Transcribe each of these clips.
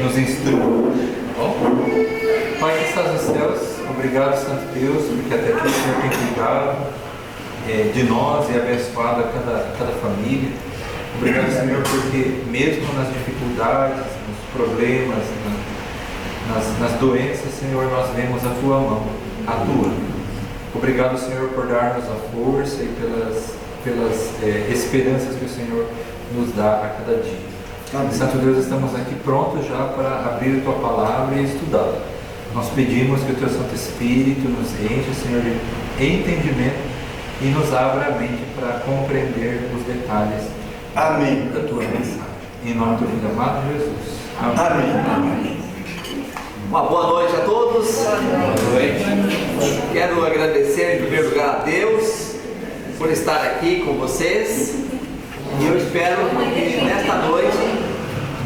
nos instrua. Tá bom? Pai que estás nos céus, obrigado, Santo Deus, porque até aqui o Senhor tem cuidado de nós e abençoado cada família. Obrigado, Senhor, porque mesmo nas dificuldades, nos problemas, nas doenças, Senhor, nós vemos a Tua mão, a Tua. Obrigado, Senhor, por dar-nos a força e pelas esperanças que o Senhor nos dá a cada dia. Amém. Santo Deus, estamos aqui prontos já para abrir a Tua palavra e estudá-la. Nós pedimos que o Teu Santo Espírito nos enche, Senhor, de entendimento e nos abra a mente para compreender os detalhes, amém, da Tua mensagem. Em nome do Filho amado Jesus. Amém. Amém. Uma boa noite a todos. Boa noite. Quero agradecer em primeiro lugar a Deus por estar aqui com vocês. E eu espero que nesta noite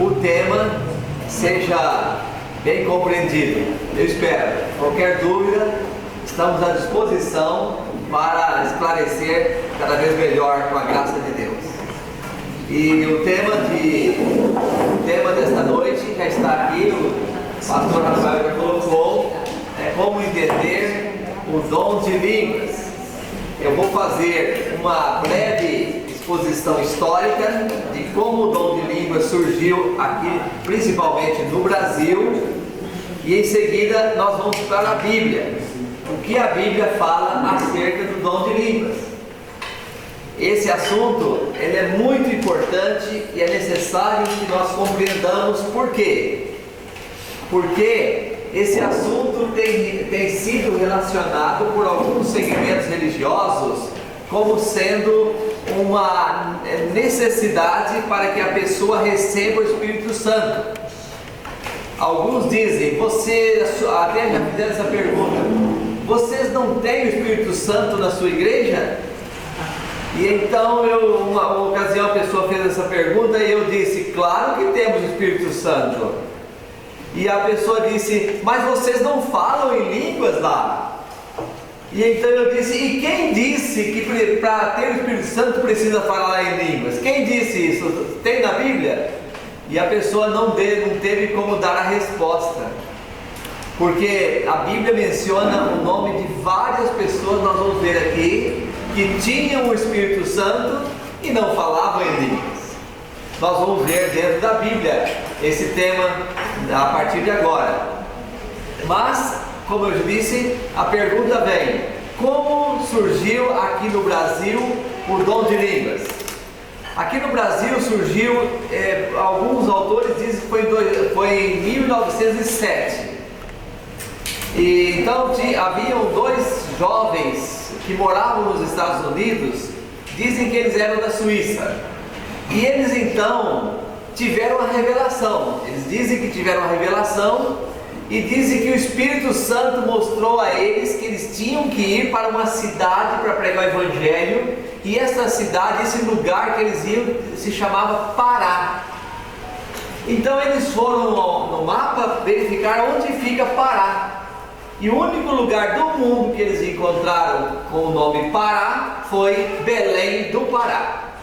o tema seja bem compreendido. Eu espero. Qualquer dúvida, estamos à disposição para esclarecer cada vez melhor com a graça de Deus. E o tema desta noite já está aqui. O pastor Rafael já colocou, como entender o dom de línguas. Eu vou fazer uma breve exposição histórica de como o dom de línguas surgiu aqui, principalmente no Brasil, e em seguida nós vamos para a Bíblia. O que a Bíblia fala acerca do dom de línguas. Esse assunto ele é muito importante e é necessário que nós compreendamos por quê. Porque esse assunto tem sido relacionado por alguns segmentos religiosos como sendo uma necessidade para que a pessoa receba o Espírito Santo. Alguns dizem, até já fizeram essa pergunta, vocês não têm o Espírito Santo na sua igreja? E então, uma ocasião a pessoa fez essa pergunta e eu disse, claro que temos o Espírito Santo. E a pessoa disse, mas vocês não falam em línguas lá? E então eu disse, e quem disse que para ter o Espírito Santo precisa falar em línguas? Quem disse isso? Tem na Bíblia? E a pessoa não teve como dar a resposta. Porque a Bíblia menciona o nome de várias pessoas, nós vamos ver aqui, que tinham o Espírito Santo e não falavam em línguas. Nós vamos ver dentro da Bíblia esse tema a partir de agora. Mas, como eu disse, a pergunta vem: como surgiu aqui no Brasil o dom de línguas? Aqui no Brasil surgiu, alguns autores dizem que foi em 1907. E então haviam dois jovens que moravam nos Estados Unidos, dizem que eles eram da Suíça. E eles então tiveram a revelação. Eles dizem que tiveram a revelação e dizem que o Espírito Santo mostrou a eles que eles tinham que ir para uma cidade para pregar o Evangelho. E essa cidade, esse lugar que eles iam, se chamava Pará. Então eles foram no mapa verificar onde fica Pará. E o único lugar do mundo que eles encontraram com o nome Pará foi Belém do Pará,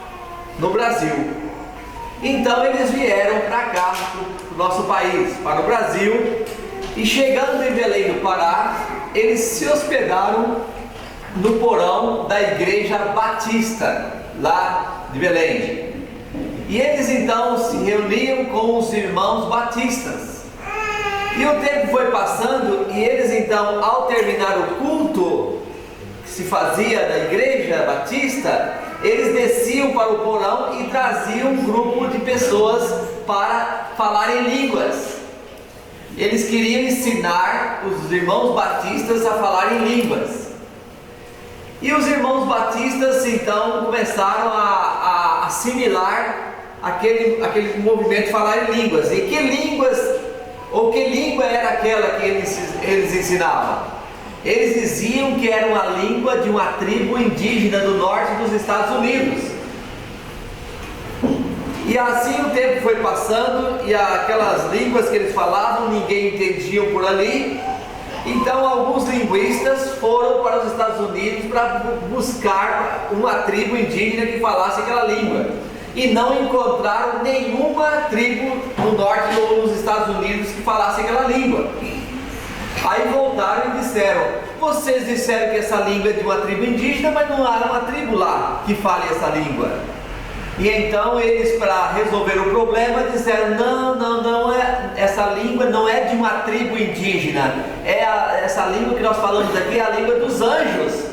no Brasil. Então eles vieram para cá, para o nosso país, para o Brasil, e chegando em Belém do Pará, eles se hospedaram no porão da Igreja Batista, lá de Belém. E eles então se reuniam com os irmãos batistas. E o tempo foi passando e eles então, ao terminar o culto que se fazia na Igreja Batista, eles desciam para o porão e traziam um grupo de pessoas para falar em línguas. Eles queriam ensinar os irmãos batistas a falar em línguas. E os irmãos batistas então começaram a assimilar aquele movimento de falar em línguas. E que língua era aquela que eles ensinavam? Eles diziam que era uma língua de uma tribo indígena do norte dos Estados Unidos. E assim o tempo foi passando e aquelas línguas que eles falavam, ninguém entendia por ali. Então alguns linguistas foram para os Estados Unidos para buscar uma tribo indígena que falasse aquela língua. e não encontraram nenhuma tribo no norte ou nos Estados Unidos que falasse aquela língua. Aí voltaram e disseram: vocês disseram que essa língua é de uma tribo indígena, mas não há uma tribo lá que fale essa língua. E então eles, para resolver o problema, disseram: não, essa língua não é de uma tribo indígena, essa língua que nós falamos aqui é a língua dos anjos.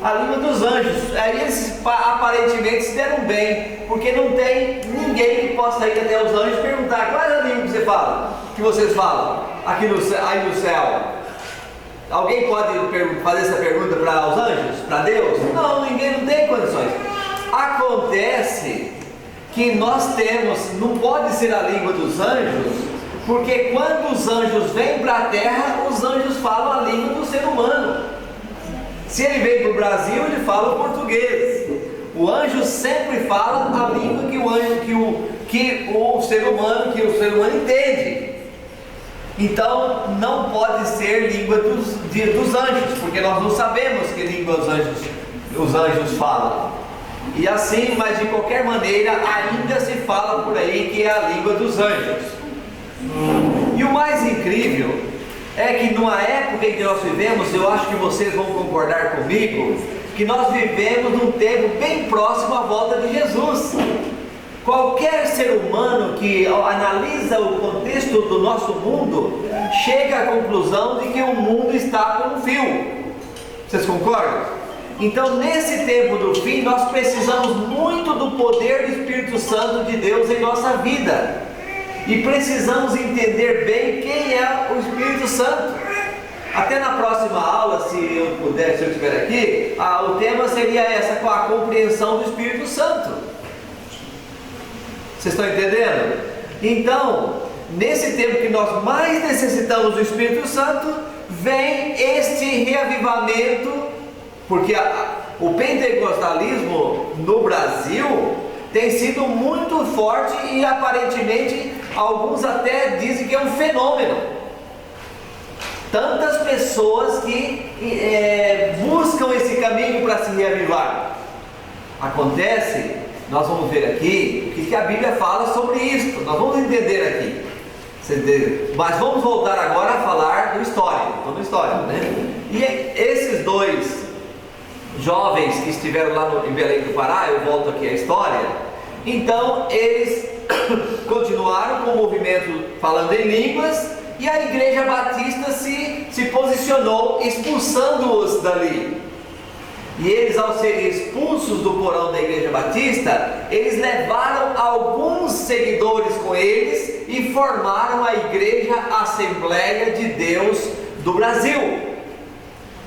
A língua dos anjos. Aí eles aparentemente se deram bem, porque não tem ninguém que possa ir até os anjos e perguntar: qual é a língua que você fala, que vocês falam aqui aí no céu? Alguém pode fazer essa pergunta para os anjos? Para Deus? Não, ninguém, não tem condições. Acontece que nós temos, não pode ser a língua dos anjos, porque quando os anjos vêm para a terra, os anjos falam a língua do ser humano. Se ele vem para o Brasil, ele fala o português. O anjo sempre fala a língua que o ser humano entende. Então não pode ser língua dos anjos, porque nós não sabemos que língua os anjos falam. E assim, mas de qualquer maneira, ainda se fala por aí que é a língua dos anjos. E o mais incrível é que numa época em que nós vivemos, eu acho que vocês vão concordar comigo, que nós vivemos num tempo bem próximo à volta de Jesus. Qualquer ser humano que analisa o contexto do nosso mundo, chega à conclusão de que o mundo está com um fio. Vocês concordam? Então, nesse tempo do fim, nós precisamos muito do poder do Espírito Santo de Deus em nossa vida. E precisamos entender bem quem é o Espírito Santo. Até na próxima aula, se eu estiver aqui, o tema seria com a compreensão do Espírito Santo. Vocês estão entendendo? Então, nesse tempo que nós mais necessitamos do Espírito Santo, vem este reavivamento, porque o pentecostalismo no Brasil tem sido muito forte e aparentemente alguns até dizem que é um fenômeno. Tantas pessoas que buscam esse caminho para se reavivar. Acontece, nós vamos ver aqui o que a Bíblia fala sobre isso. Nós vamos entender aqui. Mas vamos voltar agora a falar do histórico. Então, do histórico, né? E esses dois jovens que estiveram lá em Belém do Pará, eu volto aqui à história. Então eles continuaram com o movimento falando em línguas, e a Igreja Batista se posicionou expulsando-os dali. E eles, ao serem expulsos do porão da Igreja Batista, eles levaram alguns seguidores com eles e formaram a Igreja Assembleia de Deus do Brasil.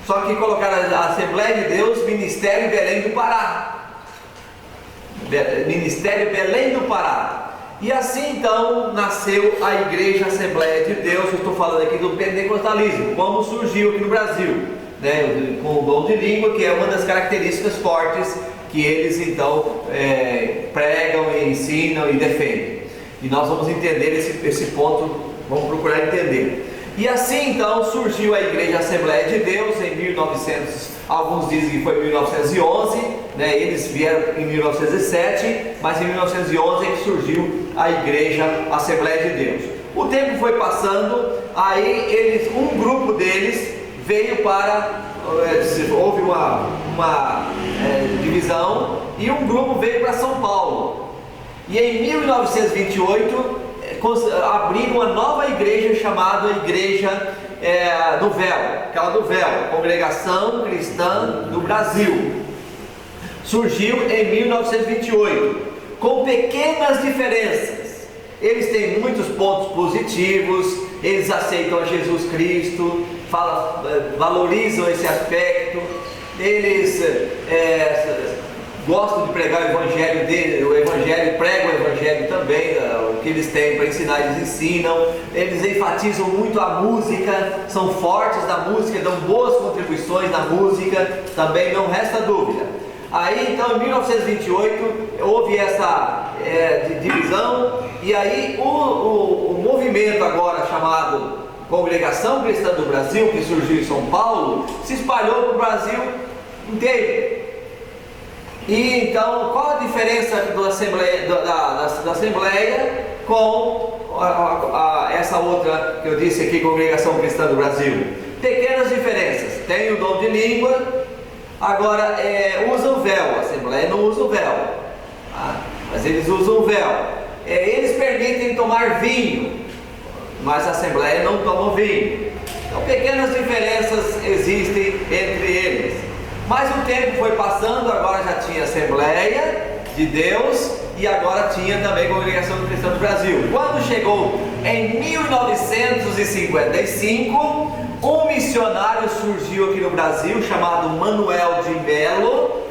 Só que colocaram a Assembleia de Deus, Ministério Belém do Pará. Ministério Belém do Pará. E assim então nasceu a Igreja Assembleia de Deus. Eu estou falando aqui do pentecostalismo, como surgiu aqui no Brasil, né? Com o dom de língua, que é uma das características fortes que eles então pregam, ensinam e defendem. E nós vamos entender esse ponto, vamos procurar entender. E assim então surgiu a Igreja Assembleia de Deus em 1900, alguns dizem que foi em 1911, né? Eles vieram em 1907, mas em 1911 é que surgiu a Igreja Assembleia de Deus. O tempo foi passando, aí um grupo deles veio para, houve uma divisão, e um grupo veio para São Paulo. E em 1928, abriram uma nova igreja chamada Igreja do Véu, aquela do Véu, Congregação Cristã do Brasil. Surgiu em 1928, com pequenas diferenças. Eles têm muitos pontos positivos, eles aceitam a Jesus Cristo, valorizam esse aspecto, eles gostam de pregar o evangelho pregam o evangelho também, o que eles têm para ensinar, eles ensinam. Eles enfatizam muito a música, são fortes na música, dão boas contribuições na música, também não resta dúvida. Aí então em 1928 houve essa divisão, e aí o movimento agora chamado Congregação Cristã do Brasil, que surgiu em São Paulo, se espalhou para o Brasil inteiro. E então, qual a diferença da Assembleia com essa outra que eu disse aqui, Congregação Cristã do Brasil? Pequenas diferenças. Tem o dom de língua, agora usa o véu. A Assembleia não usa o véu, tá? Mas eles usam o véu. Eles permitem tomar vinho, mas a Assembleia não toma vinho. Então, pequenas diferenças existem entre eles. Mas o tempo foi passando, agora já tinha Assembleia de Deus e agora tinha também Congregação Cristã do Brasil. Quando chegou em 1955, um missionário surgiu aqui no Brasil chamado Manuel de Melo,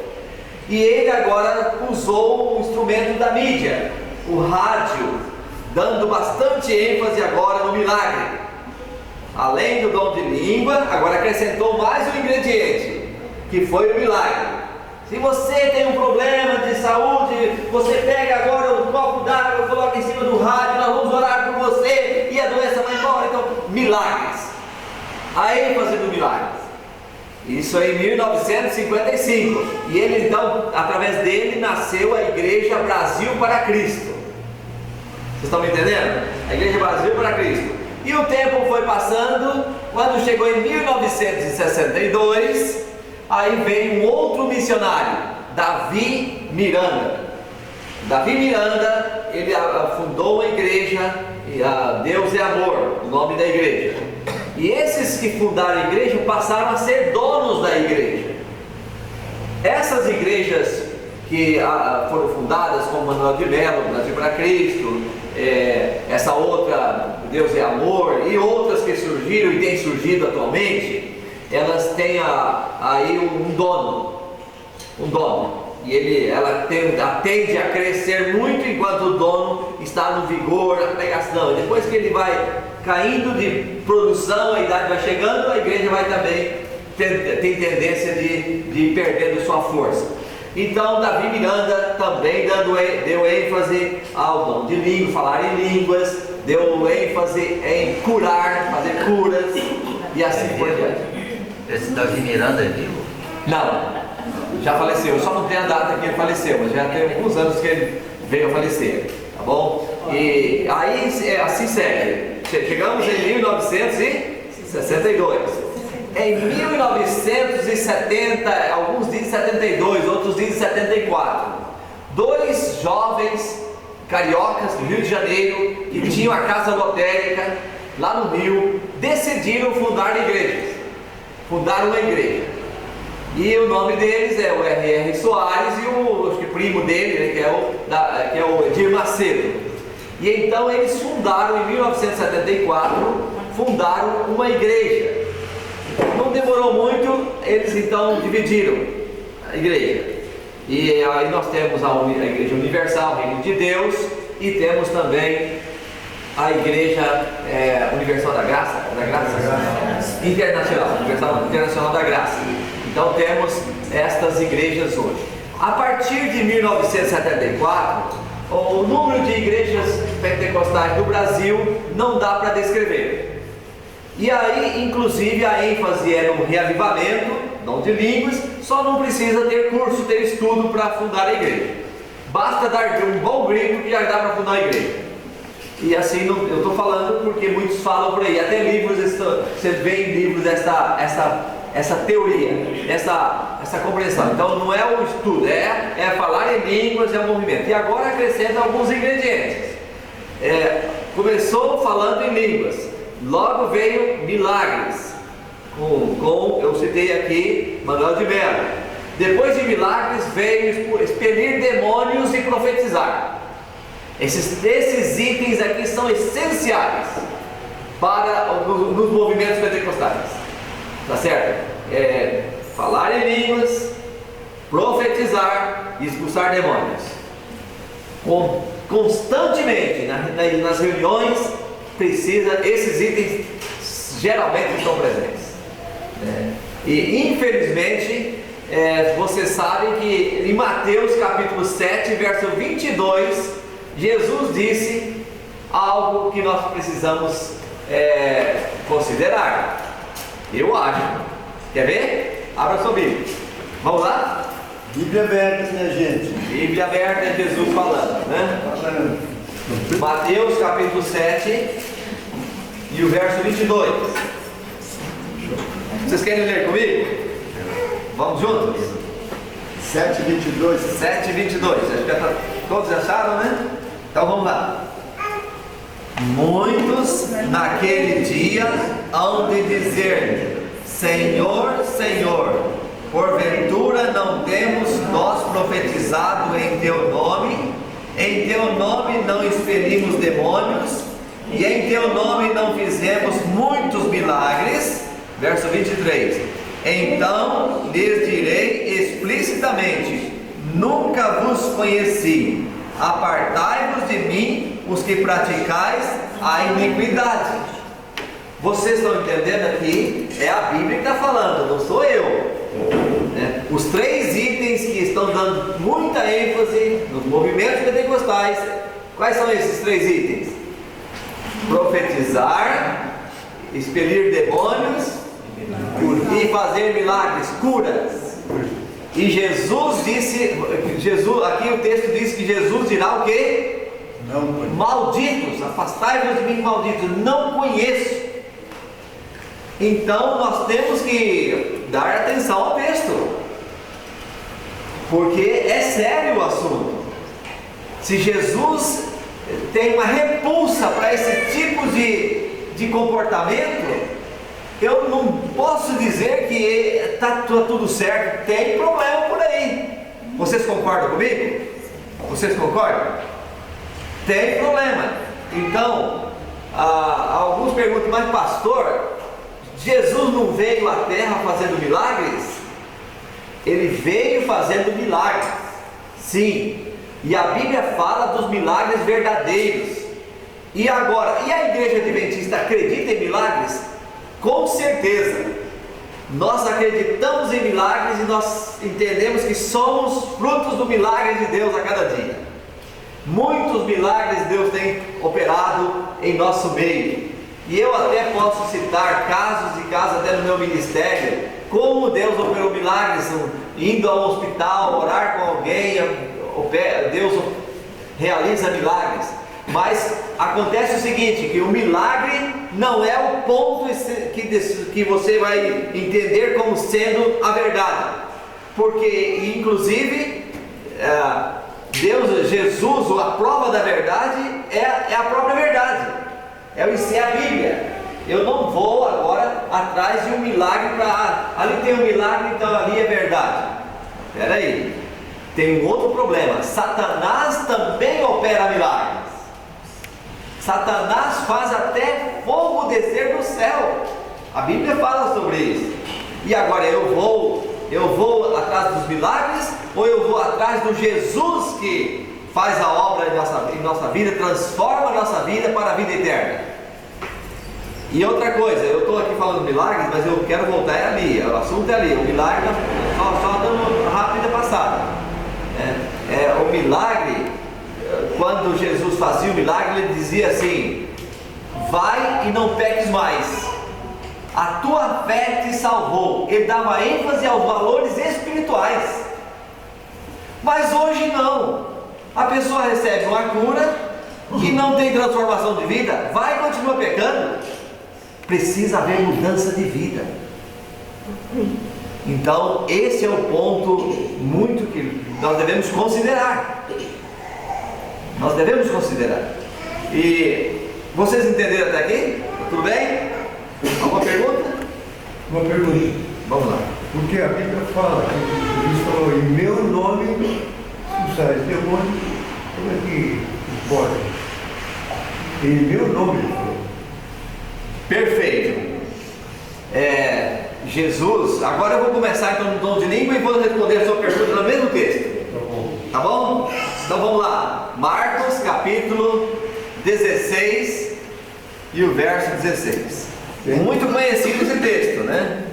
e ele agora usou o instrumento da mídia, o rádio, dando bastante ênfase agora no milagre. Além do dom de língua, agora acrescentou mais um ingrediente, que foi o milagre. Se você tem um problema de saúde, você pega agora um copo d'água, coloca em cima do rádio, nós vamos orar por você e a doença vai embora. Então, milagres. A ênfase do milagre. Isso em 1955. E ele, então, através dele, nasceu a Igreja Brasil para Cristo. Vocês estão me entendendo? A Igreja Brasil para Cristo. E o tempo foi passando. Quando chegou em 1962, aí veio um outro missionário, Davi Miranda. Davi Miranda, ele fundou a igreja, Deus é Amor, o nome da igreja. E esses que fundaram a igreja passaram a ser donos da igreja. Essas igrejas que foram fundadas como Manuel de Melo, Brasil para Cristo, essa outra, Deus é Amor, e outras que surgiram e têm surgido atualmente, elas têm aí um dono, e ela tende a crescer muito enquanto o dono está no vigor da pregação. Depois que ele vai caindo de produção, a idade vai chegando, a igreja vai também tem tendência de ir perdendo sua força. Então Davi Miranda também deu ênfase ao dom de língua, falar em línguas, deu ênfase em curar, fazer curas e assim por diante. Esse Davi Miranda é vivo? Não, já faleceu. Eu só não tenho a data que ele faleceu, mas já tem alguns anos que ele veio a falecer, tá bom? E aí assim segue. Chegamos em 1962. Em 1970, alguns dizem 72, outros dizem 74, dois jovens cariocas do Rio de Janeiro, que tinham a casa lotérica lá no Rio, decidiram fundar igrejas. Fundaram uma igreja. E o nome deles é o R.R. Soares e o primo dele, né, que é o Edir Macedo. E então eles fundaram, em 1974, fundaram uma igreja. Não demorou muito, eles então dividiram a igreja. E aí nós temos a Igreja Universal, o Reino de Deus, e temos também a Igreja Universal da Graça, Internacional, Universal Internacional da Graça. Então temos estas igrejas hoje. A partir de 1974, o número de igrejas pentecostais do Brasil não dá para descrever. E aí, inclusive, a ênfase é no reavivamento, dom de línguas, só não precisa ter curso, ter estudo para fundar a igreja. Basta dar um bom grito que já dá para fundar a igreja. E assim, eu estou falando porque muitos falam por aí, até livros, você vê em livros essa teoria, essa compreensão. Então não é o estudo, é falar em línguas, é o movimento. E agora acrescenta alguns ingredientes. Começou falando em línguas, logo veio milagres, eu citei aqui Manuel de Melo. Depois de milagres veio expelir demônios e profetizar. Esses itens aqui são essenciais para nos movimentos pentecostais, tá certo? Falar em línguas, profetizar e expulsar demônios. Constantemente nas reuniões esses itens geralmente estão presentes. E infelizmente vocês sabem que em Mateus capítulo 7, verso 22, Jesus disse algo que nós precisamos considerar. Eu acho. Quer ver? Abra sua Bíblia. Vamos lá? Bíblia aberta, minha gente. Bíblia aberta é Jesus falando, né? Mateus capítulo 7 e o verso 22. Vocês querem ler comigo? Vamos juntos? 7:22. 7:22. Acho que todos acharam, né? Então vamos lá. Muitos naquele dia hão de dizer: Senhor, Senhor, porventura não temos nós profetizado em teu nome? Em teu nome não expelimos demônios? E em teu nome não fizemos muitos milagres? Verso 23. Então lhes direi explicitamente: nunca vos conheci. Apartai-vos de mim, os que praticais a iniquidade. Vocês estão entendendo aqui? É a Bíblia que está falando, não sou eu, né? Os 3 itens que estão dando muita ênfase nos movimentos pentecostais, quais são esses 3 itens? Profetizar, expelir demônios e fazer milagres, curas. E Jesus disse, aqui o texto diz que Jesus dirá o quê? Não, malditos, afastai-vos de mim, malditos, não conheço. Então nós temos que dar atenção ao texto, porque é sério o assunto. Se Jesus tem uma repulsa para esse tipo de comportamento, eu não posso dizer que está tudo certo, tem problema por aí. Vocês concordam comigo? Vocês concordam? Tem problema. Então, alguns perguntam, mas pastor, Jesus não veio à terra fazendo milagres? Ele veio fazendo milagres, sim, e a Bíblia fala dos milagres verdadeiros. E agora, e a igreja adventista acredita em milagres? Com certeza, nós acreditamos em milagres e nós entendemos que somos frutos do milagre de Deus a cada dia. Muitos milagres Deus tem operado em nosso meio, e eu até posso citar casos e casos até no meu ministério, como Deus operou milagres, indo ao hospital, orar com alguém, Deus realiza milagres. Mas acontece o seguinte, que o milagre não é o ponto que você vai entender como sendo a verdade, porque inclusive Deus, Jesus, a prova da verdade é a própria verdade, é a Bíblia. Eu não vou agora atrás de um milagre ali tem um milagre, então ali é verdade. Espera aí, tem um outro problema. Satanás também opera milagres. Satanás faz até fogo descer do céu. A Bíblia fala sobre isso. E agora eu vou atrás dos milagres, ou eu vou atrás do Jesus que faz a obra em nossa vida, transforma a nossa vida para a vida eterna? E outra coisa, eu estou aqui falando milagres, mas eu quero voltar ali, o assunto é ali, o milagre, só dando rápida passada. O milagre, quando Jesus fazia o milagre, ele dizia assim: vai e não peques mais, a tua fé te salvou. Ele dava ênfase aos valores espirituais. Mas hoje não, a pessoa recebe uma cura e não tem transformação de vida, vai e continua pecando. Precisa haver mudança de vida. Então esse é o ponto muito que nós devemos considerar. Nós devemos considerar. E vocês entenderam até aqui? Tudo bem? Alguma pergunta? Uma pergunta. Vamos lá. Porque a Bíblia fala que Jesus falou: em meu nome expulsais demônio. Como é que pode? Em meu nome ele falou. Perfeito. Jesus, agora eu vou começar então no dom de língua e vou responder a sua pergunta no mesmo texto. Tá bom? Então vamos lá. Marcos capítulo 16 e o verso 16. Muito conhecido esse texto, né?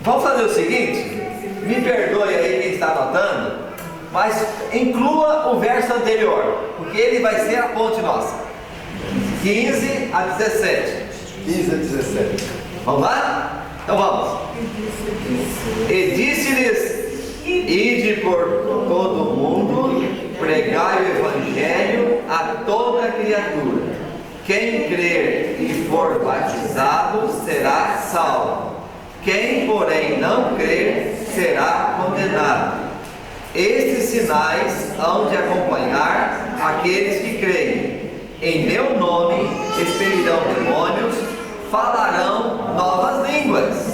Vamos fazer o seguinte, me perdoe aí quem está anotando, mas inclua o verso anterior, porque ele vai ser a ponte nossa. 15 a 17. 15 a 17. Vamos lá? Então vamos. E disse-lhes: Ide por todo o mundo, pregai o Evangelho a toda criatura. Quem crer e for batizado será salvo. Quem, porém, não crer será condenado. Estes sinais hão de acompanhar aqueles que creem. Em meu nome expelirão demônios, falarão novas línguas.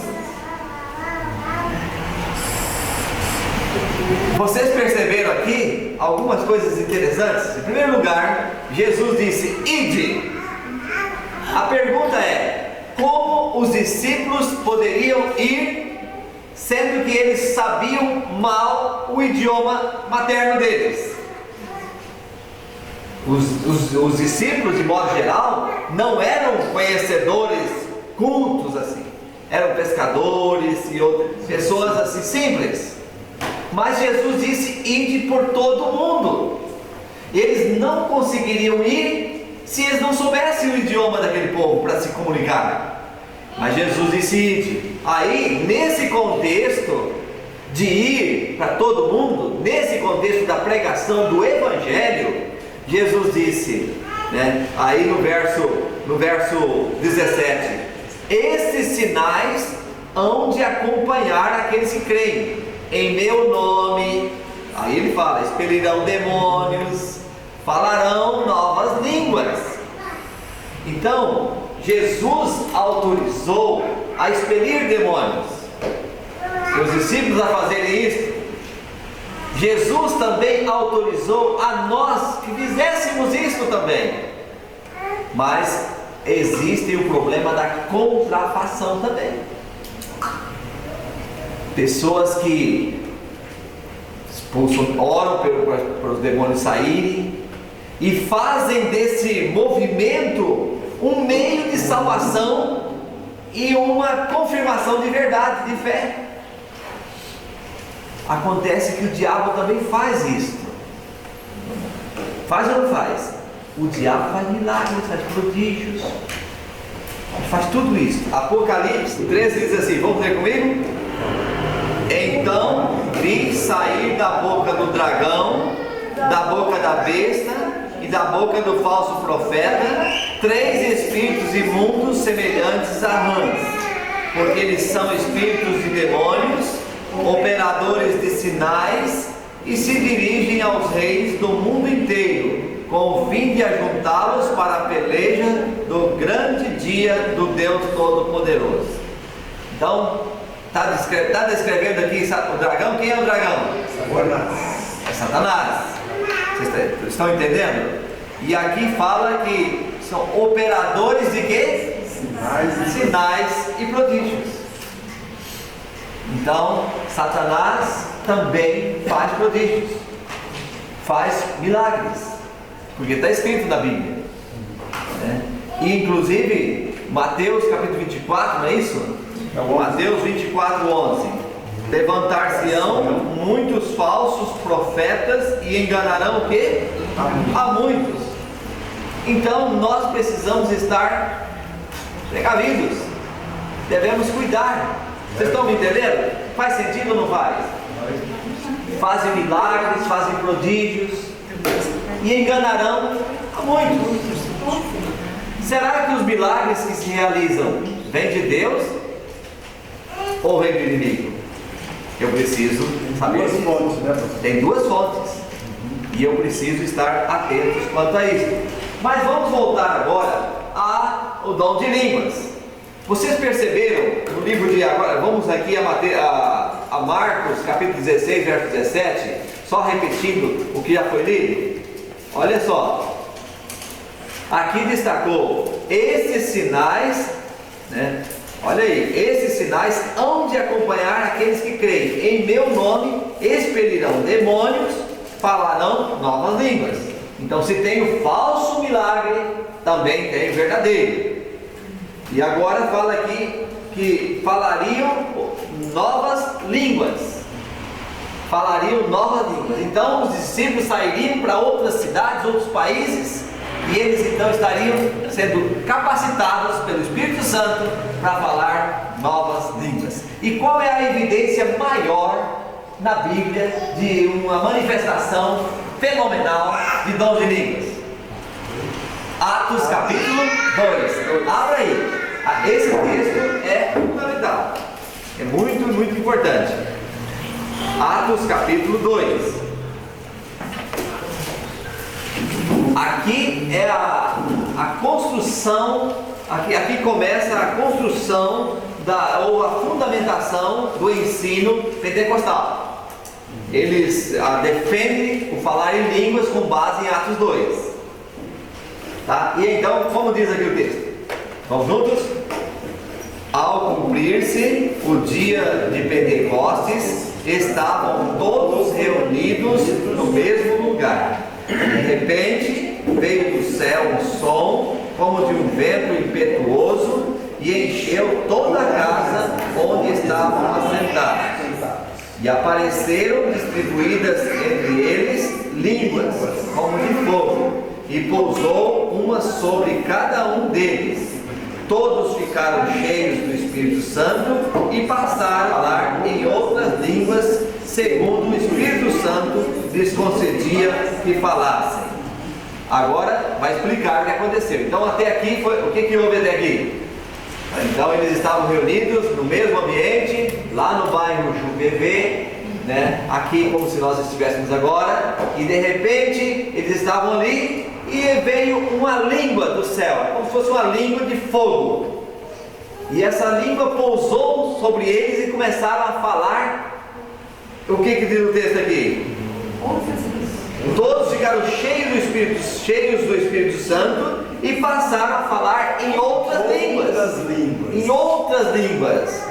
Vocês perceberam aqui algumas coisas interessantes? Em primeiro lugar, Jesus disse: ide. A pergunta é: como os discípulos poderiam ir, sendo que eles sabiam mal o idioma materno deles? Os discípulos, de modo geral, não eram conhecedores cultos assim, eram pescadores e outras pessoas assim simples. Mas Jesus disse: ide por todo o mundo. Eles não conseguiriam ir se eles não soubessem o idioma daquele povo para se comunicar. Mas Jesus disse: ide. Aí, nesse contexto de ir para todo mundo, nesse contexto da pregação do Evangelho, Jesus disse, aí no verso 17: esses sinais hão de acompanhar aqueles que creem. Em meu nome, aí ele fala, expelirão demônios, falarão novas línguas. Então, Jesus autorizou a expelir demônios, os discípulos a fazerem isso. Jesus também autorizou a nós que fizéssemos isso também. Mas existe o problema da contrafação também. Pessoas que oram para os demônios saírem e fazem desse movimento um meio de salvação e uma confirmação de verdade, de fé. Acontece que o diabo também faz isso. Faz ou não faz? O diabo faz milagres, faz prodígios, faz tudo isso. Apocalipse 13 diz assim, vamos ler comigo? Então vi sair da boca do dragão, da boca da besta e da boca do falso profeta 3 espíritos imundos semelhantes a rãs, porque eles são espíritos de demônios, operadores de sinais, e se dirigem aos reis do mundo inteiro, com o fim de ajuntá-los para a peleja do grande dia do Deus Todo-Poderoso. Então, está descrevendo aqui o dragão. Quem é o dragão? É Satanás. Vocês estão entendendo? E aqui fala que são operadores de quê? Sinais e prodígios. Então, Satanás também faz prodígios, faz milagres, porque está escrito na Bíblia, E inclusive Mateus capítulo 24, não é isso? Mateus 24, 11: levantar-se-ão muitos falsos profetas e enganarão o quê? A muitos. Então nós precisamos estar precavidos, devemos cuidar. Vocês estão me entendendo? Faz sentido ou não faz? Fazem milagres, fazem prodígios e enganarão a muitos. Será que os milagres que se realizam vêm de Deus ou vêm do inimigo? Eu preciso saber. Duas fontes, né? Tem duas fontes e eu preciso estar atentos quanto a isso. Mas vamos voltar agora ao dom de línguas. Vocês perceberam no livro de agora, vamos aqui a Marcos capítulo 16, verso 17, só repetindo o que já foi lido. Olha só, aqui destacou esses sinais, olha aí, esses sinais hão de acompanhar aqueles que creem. Em meu nome expelirão demônios, falarão novas línguas. Então, se tem o falso milagre, também tem o verdadeiro. E agora fala aqui que falariam novas línguas. Falariam novas línguas. Então os discípulos sairiam para outras cidades, outros países, e eles então estariam sendo capacitados pelo Espírito Santo para falar novas línguas. E qual é a evidência maior na Bíblia de uma manifestação fenomenal de dons de línguas? Atos capítulo 2. Abra aí. Esse texto é fundamental. É muito, muito importante. Atos capítulo 2. Aqui é a construção, aqui começa a construção ou a fundamentação do ensino pentecostal. Eles defendem o falar em línguas com base em Atos 2. Tá? E então, como diz aqui o texto? Vamos juntos? Ao cumprir-se o dia de Pentecostes, estavam todos reunidos no mesmo lugar. De repente, veio do céu um som, como de um vento impetuoso, e encheu toda a casa onde estavam assentados. E apareceram distribuídas entre eles línguas, como de fogo, e pousou uma sobre cada um deles. Todos ficaram cheios do Espírito Santo e passaram a falar em outras línguas, segundo o Espírito Santo lhes concedia que falassem. Agora vai explicar o que aconteceu. Então até aqui, o que houve até aqui? Então eles estavam reunidos no mesmo ambiente, lá no bairro Jubevê, né? Aqui como se nós estivéssemos agora, e de repente eles estavam ali e veio uma língua do céu, como se fosse uma língua de fogo. E essa língua pousou sobre eles e começaram a falar. O que diz o texto aqui? Todos ficaram cheios do Espírito Santo e passaram a falar em outras línguas. Em outras línguas.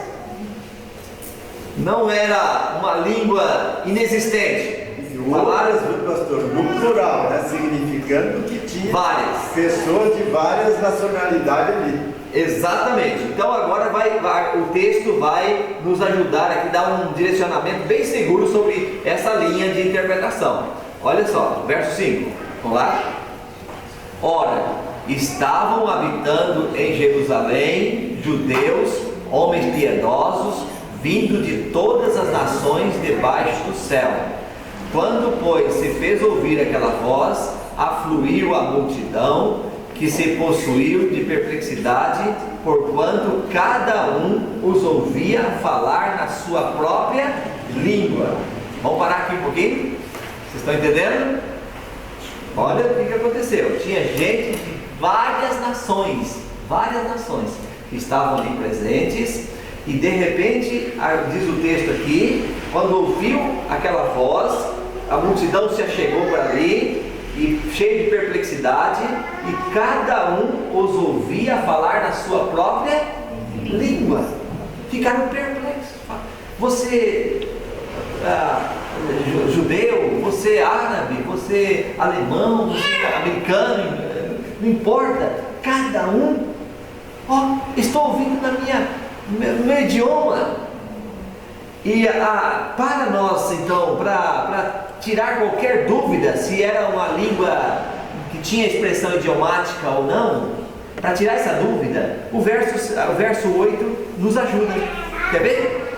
Não era uma língua inexistente. Várias, pastor, no plural, né? Significando que tinha várias pessoas de várias nacionalidades ali. Exatamente. Então agora o texto vai nos ajudar aqui, dar um direcionamento bem seguro sobre essa linha de interpretação. Olha só, verso 5. Vamos lá? Ora, estavam habitando em Jerusalém judeus, homens piedosos, vindo de todas as nações debaixo do céu. Quando, pois, se fez ouvir aquela voz, afluiu a multidão, que se possuiu de perplexidade, porquanto cada um os ouvia falar na sua própria língua. Vamos parar aqui um pouquinho? Vocês estão entendendo? Olha o que aconteceu. Tinha gente de várias nações que estavam ali presentes, e de repente, diz o texto aqui, quando ouviu aquela voz, a multidão se achegou para ali, e cheio de perplexidade, e cada um os ouvia falar na sua própria língua. Ficaram perplexos. Você judeu, você árabe, você alemão, você americano, não importa, cada um, estou ouvindo no meu idioma. E para nós, então, para tirar qualquer dúvida se era uma língua que tinha expressão idiomática ou não, para tirar essa dúvida, o verso 8 nos ajuda. Quer ver?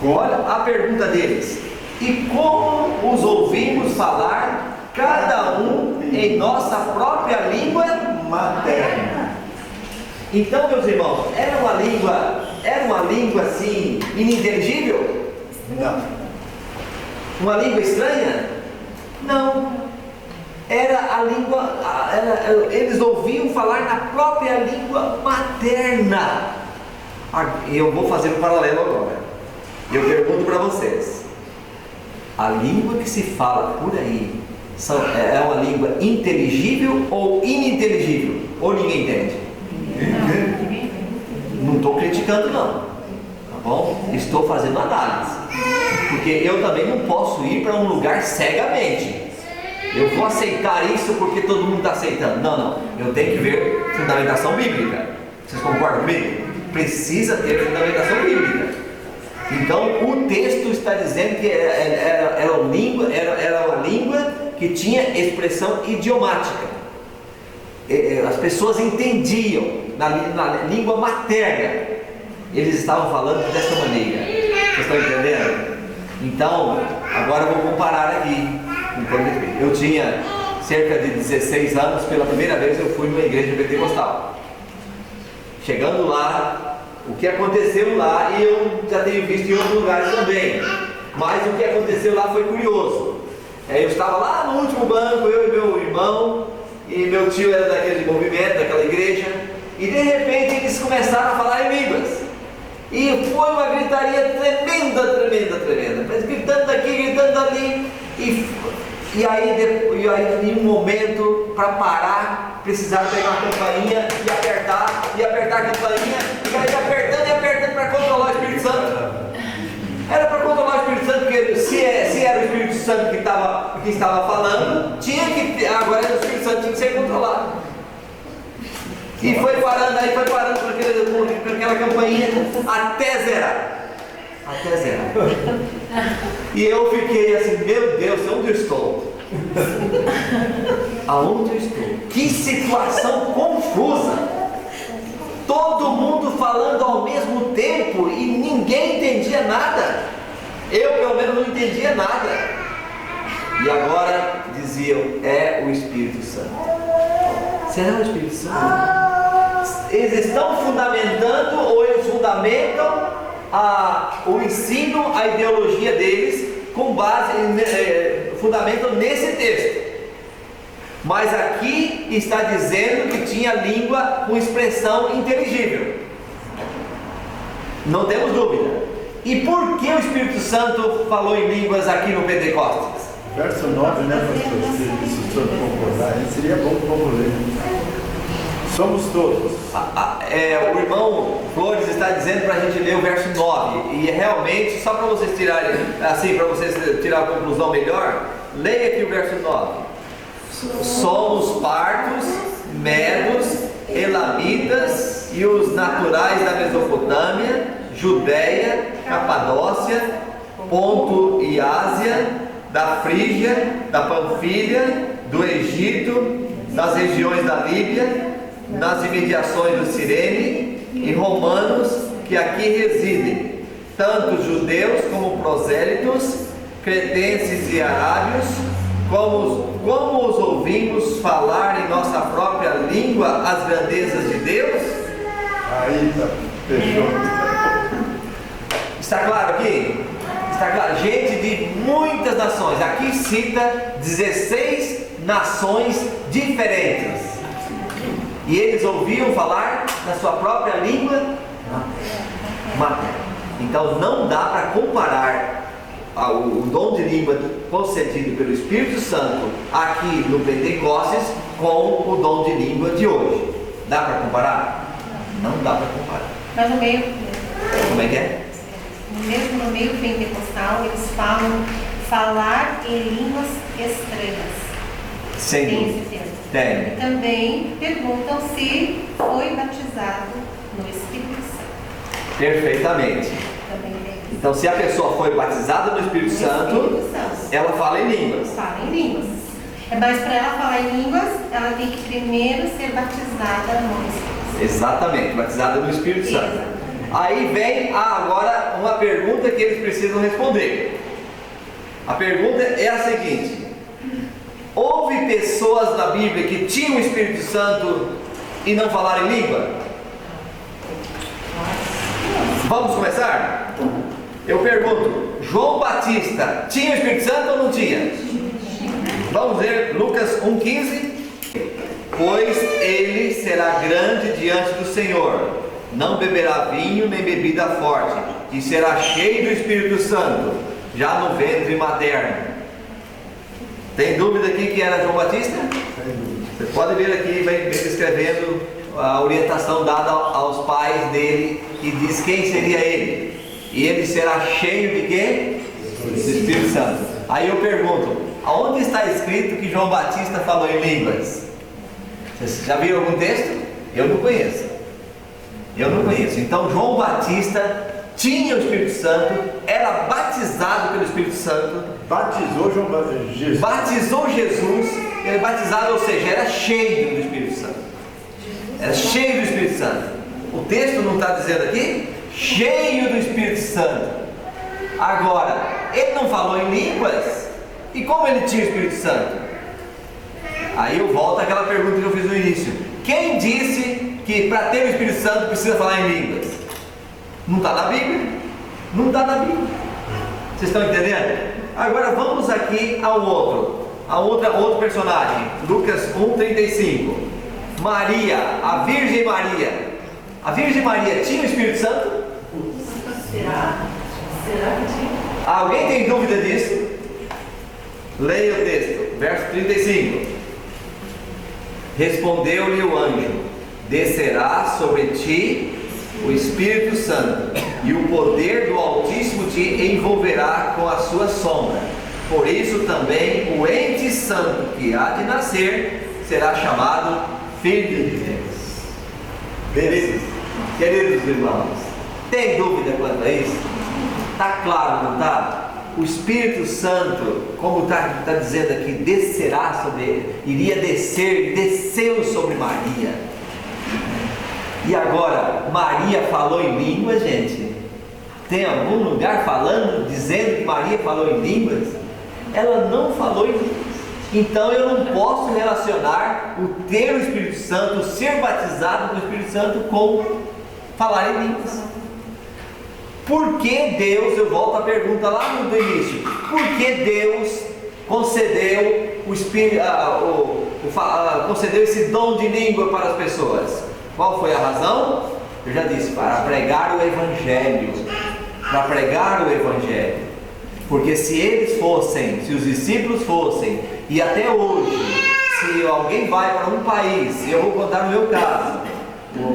Olha a pergunta deles: e como os ouvimos falar, cada um em nossa própria língua materna? Então, meus irmãos, era uma língua assim, ininteligível? Não. Uma língua estranha? Não. Era a língua, eles ouviam falar na própria língua materna. Eu vou fazer um paralelo agora. Eu pergunto para vocês: a língua que se fala por aí é uma língua inteligível ou ininteligível? Ou ninguém entende? Não estou criticando não, tá bom? Estou fazendo análise, porque eu também não posso ir para um lugar cegamente. Eu vou aceitar isso porque todo mundo está aceitando. Não, eu tenho que ver fundamentação bíblica. Vocês concordam comigo? Precisa ter fundamentação bíblica. Então o texto está dizendo que era uma língua que tinha expressão idiomática. As pessoas entendiam na língua materna. Eles estavam falando dessa maneira. Vocês estão entendendo? Então, agora eu vou comparar aqui. Eu tinha cerca de 16 anos, pela primeira vez eu fui numa igreja pentecostal. Chegando lá, o que aconteceu lá, e eu já tenho visto em outros lugares também, mas o que aconteceu lá foi curioso. Eu estava lá no último banco, eu e meu irmão, e meu tio era daquele movimento, daquela igreja, e de repente eles começaram a falar em línguas. E foi uma gritaria tremenda, mas gritando daqui, gritando ali, e aí em um momento, para parar, precisaram pegar uma campainha e apertar a campainha, e aí apertando para controlar o Espírito Santo. Era para controlar o Espírito Santo, porque se era o Espírito Santo que estava falando, agora era o Espírito Santo, tinha que ser controlado. E foi parando com aquela campainha até zerar. E eu fiquei assim, meu Deus, onde eu estou? Aonde eu estou? Que situação confusa! Todo mundo falando ao mesmo tempo e ninguém entendia nada. Eu pelo menos não entendia nada. E agora diziam, é o Espírito Santo. Será o Espírito Santo? Eles estão fundamentando, ou eles fundamentam o ensino, a ideologia deles, com base, fundamentam nesse texto. Mas aqui está dizendo que tinha língua com expressão inteligível. Não temos dúvida. E por que o Espírito Santo falou em línguas aqui no Pentecostes? Verso 9, né, pastor? Se o senhor concordar, seria bom para o ler. Somos todos. O irmão Flores está dizendo para a gente ler o verso 9. E realmente, só para vocês tirarem, assim, para vocês tirar a conclusão melhor, leia aqui o verso 9. Somos partos, medos, elamitas e os naturais da Mesopotâmia, Judéia, Capadócia, Ponto e Ásia, da Frígia, da Panfilha, do Egito, das regiões da Líbia, nas imediações do Cirene, e romanos que aqui residem, tanto judeus como prosélitos, cretenses e arábios, como os ouvimos falar em nossa própria língua as grandezas de Deus? Aí tá, fechou. Está claro aqui? Está claro? Gente de muitas nações. Aqui cita 16 nações diferentes. E eles ouviam falar na sua própria língua materna. Então não dá para comparar o dom de língua concedido pelo Espírito Santo aqui no Pentecostes com o dom de língua de hoje. Dá para comparar? Não dá para comparar. Mas no meio, Como é que é? mesmo no meio pentecostal, eles falam falar em línguas estranhas. Sem Tem dúvida. esse termo. Tem. E também perguntam se foi batizado no Espírito Santo. Perfeitamente. Também tem isso. Então, se a pessoa foi batizada no Espírito Santo, ela fala em línguas. Fala em línguas. Mas para ela falar em línguas, ela tem que primeiro ser batizada no Espírito Santo. Exatamente, batizada no Espírito Santo. Exatamente. Aí vem agora uma pergunta que eles precisam responder. A pergunta é a seguinte: houve pessoas na Bíblia que tinham o Espírito Santo e não falaram em língua? Vamos começar? Eu pergunto, João Batista tinha o Espírito Santo ou não tinha? Vamos ver Lucas 1,15. Pois ele será grande diante do Senhor, não beberá vinho nem bebida forte, e será cheio do Espírito Santo, já no ventre materno. Tem dúvida aqui que era João Batista? Você pode ver aqui, vem descrevendo a orientação dada aos pais dele, que diz quem seria ele. E ele será cheio de quê? Do Espírito Santo. Aí eu pergunto, aonde está escrito que João Batista falou em línguas? Vocês já viram algum texto? Eu não conheço. Então João Batista tinha o Espírito Santo, era batizado pelo Espírito Santo. Batizou Jesus. Batizou Jesus, ele batizado, ou seja, era cheio do Espírito Santo. Era cheio do Espírito Santo. O texto não está dizendo aqui? Cheio do Espírito Santo. Agora, ele não falou em línguas, e como ele tinha o Espírito Santo? Aí eu volto àquela pergunta que eu fiz no início: quem disse que para ter o Espírito Santo precisa falar em línguas? Não está na Bíblia. Não está na Bíblia. Vocês estão entendendo? Agora vamos aqui ao outro personagem, Lucas 1,35. Maria, a Virgem Maria. A Virgem Maria tinha o Espírito Santo? Será que tinha? Alguém tem dúvida disso? Leia o texto, verso 35. Respondeu-lhe o anjo: descerá sobre ti o Espírito Santo, e o poder do Altíssimo te envolverá com a sua sombra. Por isso também o ente santo que há de nascer será chamado Filho de Deus. Beleza? Queridos irmãos, tem dúvida quanto a isso? Está claro, não está? O Espírito Santo, como está dizendo aqui, descerá sobre ele, iria descer, desceu sobre Maria. E agora, Maria falou em línguas, gente? Tem algum lugar dizendo que Maria falou em línguas? Ela não falou em línguas. Então eu não posso relacionar o ter o Espírito Santo, o ser batizado com o Espírito Santo, com falar em línguas. Por que Deus, eu volto à pergunta lá no início, por que Deus concedeu concedeu esse dom de língua para as pessoas? Qual foi a razão? Eu já disse, para pregar o Evangelho. Para pregar o Evangelho. Porque se os discípulos fossem, e até hoje, se alguém vai para um país, eu vou contar no meu caso,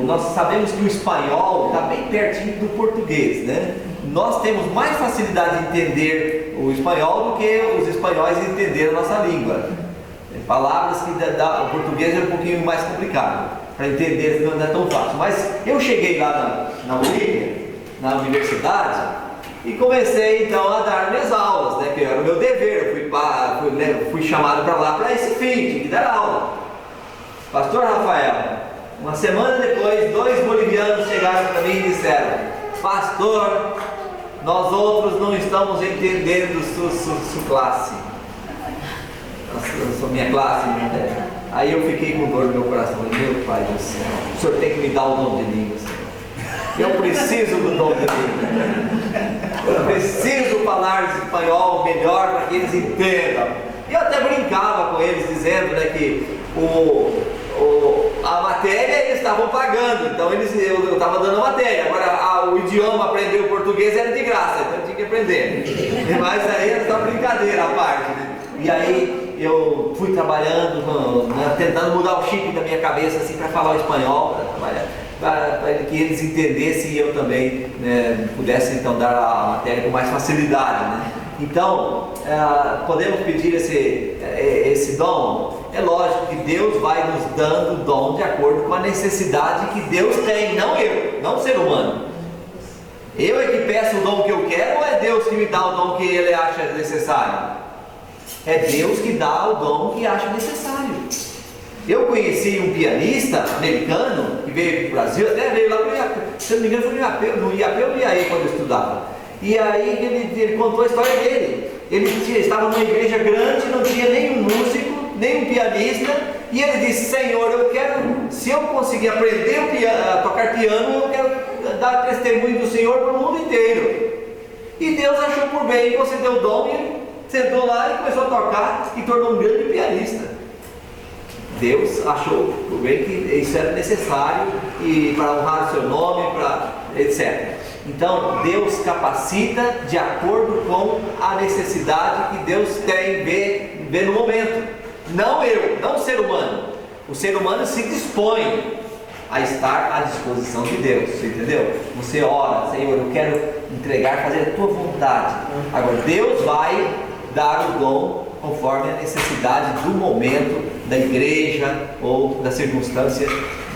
nós sabemos que o espanhol está bem pertinho do português, né? Nós temos mais facilidade de entender o espanhol do que os espanhóis entenderem a nossa língua. Palavras que o português é um pouquinho mais complicado, para entender não é tão fácil. Mas eu cheguei lá na Bolívia, na universidade, e comecei então a dar minhas aulas, né? Que era o meu dever, eu fui chamado para lá para esse fim, tinha que dar aula. Pastor Rafael, uma semana depois, 2 bolivianos chegaram para mim e disseram: pastor, nós outros não estamos entendendo sua classe. Sua minha classe, né? Aí eu fiquei com dor no meu coração. Meu Pai do céu, o Senhor tem que me dar o dom de língua, Senhor. Eu preciso do dom de língua. Eu preciso falar espanhol melhor para que eles entendam. E eu até brincava com eles, dizendo, né, que a matéria eles estavam pagando, então eu estava dando a matéria. Agora o idioma, aprender o português era de graça, então eu tinha que aprender. Mas aí era só brincadeira à parte, né? E aí eu fui trabalhando, tentando mudar o chip da minha cabeça assim, para falar o espanhol, para que eles entendessem e eu também, né, pudesse então dar a matéria com mais facilidade, né? Então, podemos pedir esse dom? É lógico que Deus vai nos dando o dom de acordo com a necessidade que Deus tem, não eu, não o ser humano. Eu é que peço o dom que eu quero, ou é Deus que me dá o dom que Ele acha necessário? É Deus que dá o dom que acha necessário. Eu conheci um pianista americano que veio para o Brasil, até veio lá para o IAP, se não me engano foi no IAP ou no IAE quando eu estudava. E aí ele contou a história dele. Ele estava numa igreja grande, não tinha nenhum músico, nenhum pianista, e ele disse: Senhor, eu quero, se eu conseguir aprender a tocar piano, eu quero dar testemunho do Senhor para o mundo inteiro. E Deus achou por bem, concedeu o dom, e ele sentou lá e começou a tocar e tornou um grande pianista. Deus achou por bem que isso era necessário e para honrar o seu nome, etc. Então Deus capacita de acordo com a necessidade que Deus tem, vê no momento. Não eu, não o ser humano. O ser humano se dispõe a estar à disposição de Deus, você entendeu? Você ora: Senhor, eu quero entregar, fazer a tua vontade. Agora Deus vai dar o dom conforme a necessidade do momento, da igreja ou da circunstância,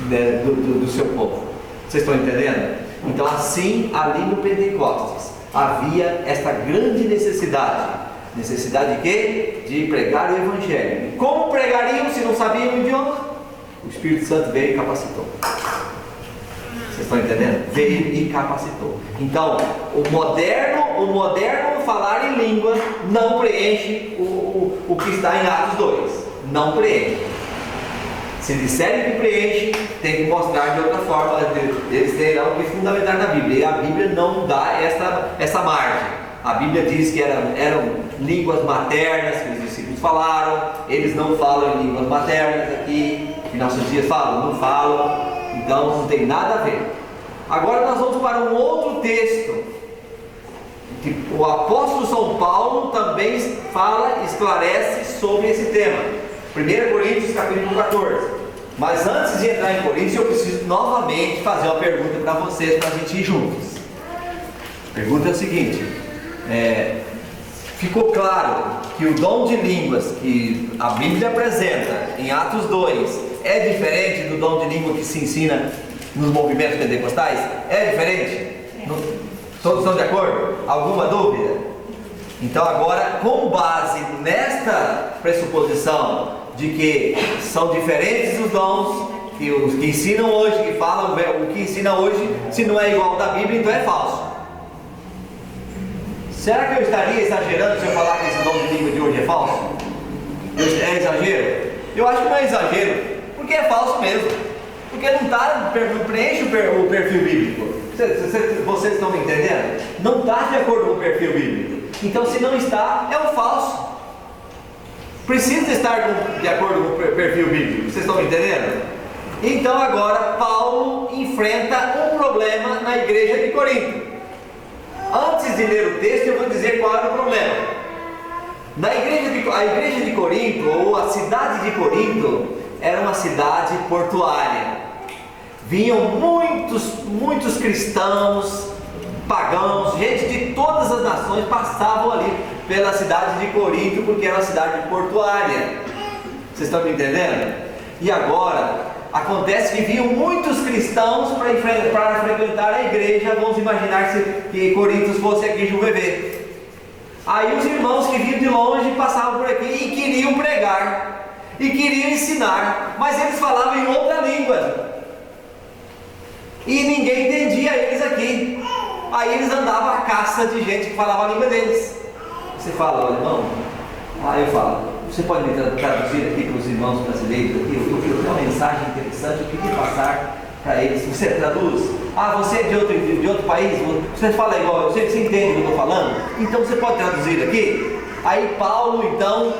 né, do seu povo. Vocês estão entendendo? Então assim, ali no Pentecostes havia esta grande necessidade. Necessidade de quê? De pregar o Evangelho. E como pregariam se não sabiam o idioma? O Espírito Santo veio e capacitou. Vocês estão entendendo? Veio e capacitou. Então, o moderno falar em língua não preenche o que está em Atos 2. Não preenche. Se disserem que preenche, tem que mostrar de outra forma. Eles terão que fundamentar na Bíblia. E a Bíblia não dá essa margem. A Bíblia diz que eram línguas maternas que os discípulos falaram. Eles não falam em línguas maternas aqui. Em nossos dias falam, não falam. Então não tem nada a ver. Agora nós vamos para um outro texto. Que o apóstolo São Paulo também esclarece sobre esse tema. 1 Coríntios capítulo 14. Mas antes de entrar em Coríntios, eu preciso novamente fazer uma pergunta para vocês, para a gente ir juntos. A pergunta é o seguinte: ficou claro que o dom de línguas que a Bíblia apresenta em Atos 2 é diferente do dom de língua que se ensina nos movimentos pentecostais? É diferente? Todos estão de acordo? Alguma dúvida? Então agora, com base nesta pressuposição de que são diferentes os dons, que os que ensinam hoje, que falam o que ensina hoje, se não é igual ao da Bíblia, então é falso. Será que eu estaria exagerando se eu falar que esse dom de língua de hoje é falso? É exagero? Eu acho que não é exagero, porque é falso mesmo. Porque não preenche o perfil bíblico. Vocês estão me entendendo? Não está de acordo com o perfil bíblico. Então, se não está, é um falso. Precisa estar de acordo com o perfil bíblico. Vocês estão me entendendo? Então, agora, Paulo enfrenta um problema na igreja de Corinto. Antes de ler o texto, eu vou dizer qual era o problema. A igreja de Corinto, ou a cidade de Corinto, era uma cidade portuária. Vinham muitos cristãos, pagãos, gente de todas as nações passavam ali pela cidade de Corinto, porque era uma cidade portuária. Vocês estão me entendendo? E agora, acontece que vinham muitos cristãos para frequentar a igreja. Vamos imaginar que Corinto fosse aqui Juvevê. Aí os irmãos que vinham de longe passavam por aqui e queriam pregar, e queriam ensinar, mas eles falavam em outra língua, e ninguém entendia eles aqui. Aí eles andavam à caça de gente que falava a língua deles. Você fala, irmão? Eu falo, você pode me traduzir aqui para os irmãos brasileiros aqui? Eu tenho uma mensagem interessante, eu queria passar para eles. Você traduz? Você é de outro país? Você fala igual, você entende o que eu estou falando? Então você pode traduzir aqui? Aí Paulo então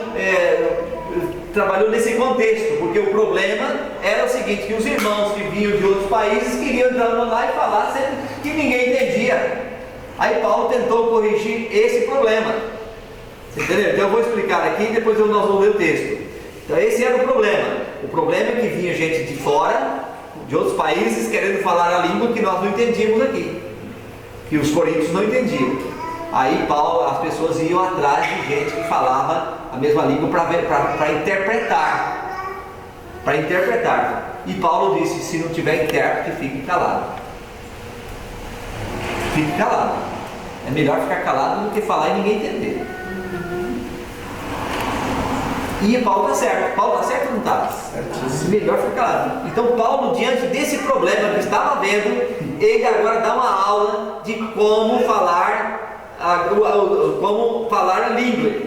trabalhou nesse contexto, porque o problema era o seguinte, que os irmãos que vinham de outros países queriam entrar lá e falar, sendo que ninguém entendia. Aí Paulo tentou corrigir esse problema. Você entendeu? Então eu vou explicar aqui e depois nós vamos ler o texto. Então esse era o problema. O problema é que vinha gente de fora, de outros países, querendo falar a língua que nós não entendíamos aqui, que os coríntios não entendiam. Aí Paulo, as pessoas iam atrás de gente que falava a mesma língua para interpretar. Para interpretar. E Paulo disse: se não tiver intérprete, fique calado. Fique calado. É melhor ficar calado do que falar e ninguém entender. E Paulo está certo. Paulo está certo ou não está? Melhor ficar calado. Então Paulo, diante desse problema que estava vendo, ele agora dá uma aula de como falar a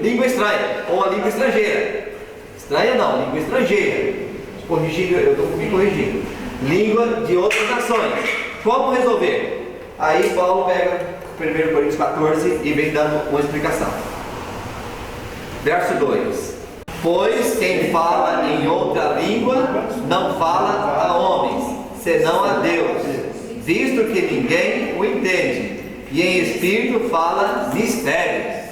língua estranha, ou a língua estrangeira. Estranha não, língua estrangeira. Corrigindo, eu estou me corrigindo. Língua de outras nações. Como resolver? Aí Paulo pega 1 Coríntios 14 e vem dando uma explicação. Verso 2: pois quem fala em outra língua não fala a homens, senão a Deus, visto que ninguém o entende, e em espírito fala mistérios.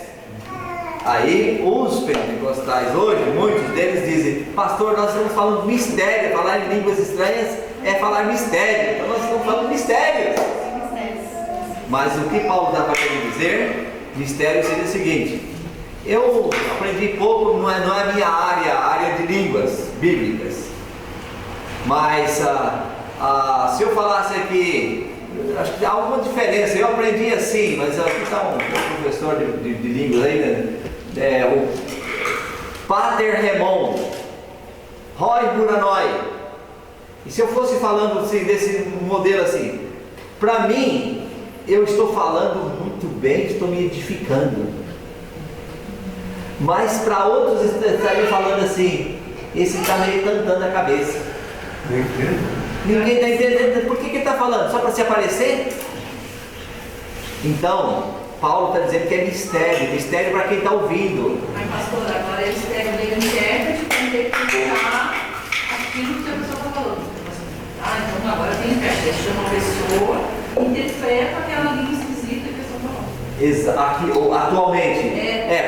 Aí os pentecostais hoje, muitos deles dizem: pastor, nós estamos falando mistério. Falar em línguas estranhas é falar mistério. Então nós estamos falando mistérios. Mas o que Paulo está querendo dizer? Mistério seria o seguinte: eu aprendi pouco, não é a minha área de línguas bíblicas, mas se eu falasse aqui, acho que há alguma diferença. Eu aprendi assim, mas aqui está um professor de línguas aí, né? O Pater Remon, Roy Buranoi. E se eu fosse falando assim, desse modelo assim, para mim, eu estou falando muito bem, estou me edificando. Mas para outros estariam falando assim, esse está meio cantando a cabeça. Ninguém está entendendo. Por que ele está falando? Só para se aparecer? Então, Paulo está dizendo que é mistério para quem está ouvindo. Mas pastor, agora eles pegam ele intérprete para interpretar aquilo que a pessoa está falando. Então agora tem intérprete, chama uma pessoa, interpreta aquela língua esquisita que a pessoa está falando. Atualmente,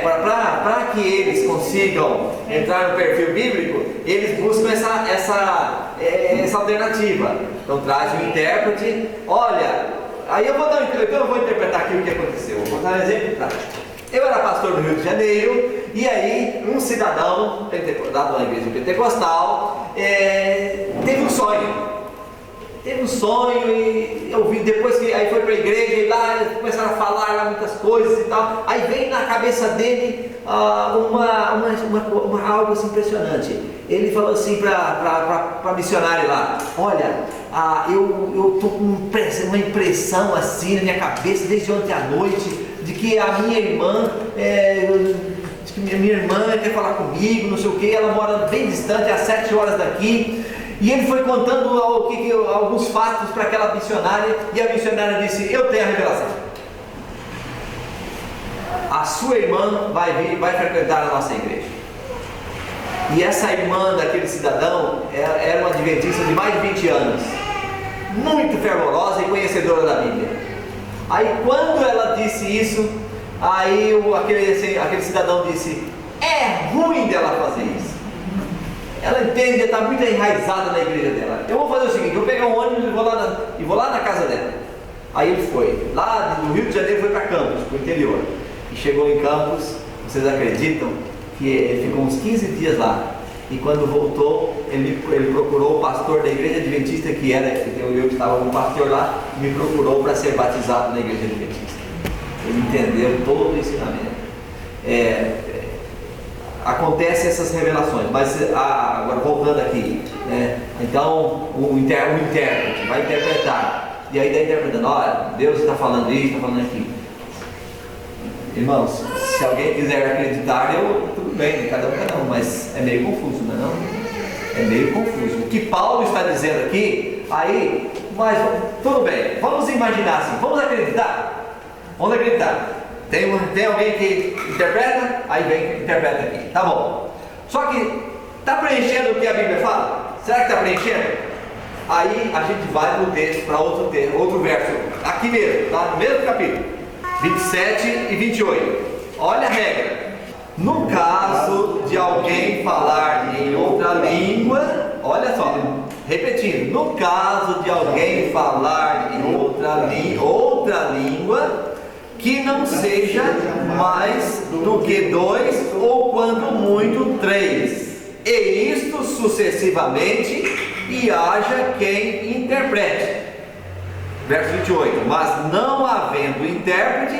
para que eles consigam entrar no perfil bíblico, eles buscam essa alternativa. Então traz o intérprete. Olha, aí eu vou interpretar aqui o que aconteceu. Vou dar um exemplo prático. Eu era pastor do Rio de Janeiro, e aí um cidadão da igreja pentecostal teve um sonho. E eu vi depois que aí foi para a igreja e lá eles começaram a falar lá muitas coisas e tal. Aí vem na cabeça dele algo assim impressionante. Ele falou assim para a missionária lá: olha, eu estou com uma impressão assim na minha cabeça desde ontem à noite de que a minha irmã quer falar comigo, não sei o que. Ela mora bem distante, às 7 horas daqui. E ele foi contando alguns fatos para aquela missionária, e a missionária disse: eu tenho a revelação. A sua irmã vai frequentar a nossa igreja. E essa irmã daquele cidadão era uma adventista de mais de 20 anos, muito fervorosa e conhecedora da Bíblia. Aí quando ela disse isso, aí aquele cidadão disse: é ruim dela fazer isso. Ela entende, está muito enraizada na igreja dela. Eu vou fazer o seguinte: eu vou pegar um ônibus e vou lá na casa dela. Aí ele foi, lá do Rio de Janeiro, foi para Campos, para o interior. E chegou em Campos, vocês acreditam que ele ficou uns 15 dias lá. E quando voltou, ele procurou o pastor da igreja adventista, eu estava como pastor lá, me procurou para ser batizado na igreja adventista. Ele entendeu todo o ensinamento. Acontecem essas revelações, mas agora voltando aqui, então o intérprete vai interpretar, e aí está interpretando: olha, Deus está falando isso, está falando aquilo. Irmãos, se alguém quiser acreditar, tudo bem, cada um, mas é meio confuso, não é não? É meio confuso. O que Paulo está dizendo aqui, mas tudo bem, vamos imaginar assim, vamos acreditar? Vamos acreditar. Tem alguém que interpreta? Aí vem que interpreta aqui. Tá bom. Só que está preenchendo o que a Bíblia fala? Será que está preenchendo? Aí a gente vai para o texto, para outro verso. Aqui mesmo, tá? No mesmo capítulo. 27 e 28. Olha a regra. No caso de alguém falar em outra língua, olha só, repetindo. No caso de alguém falar em outra língua, que não seja mais do que 2 ou quando muito 3, e isto sucessivamente, e haja quem interprete. Verso 28. Mas não havendo intérprete,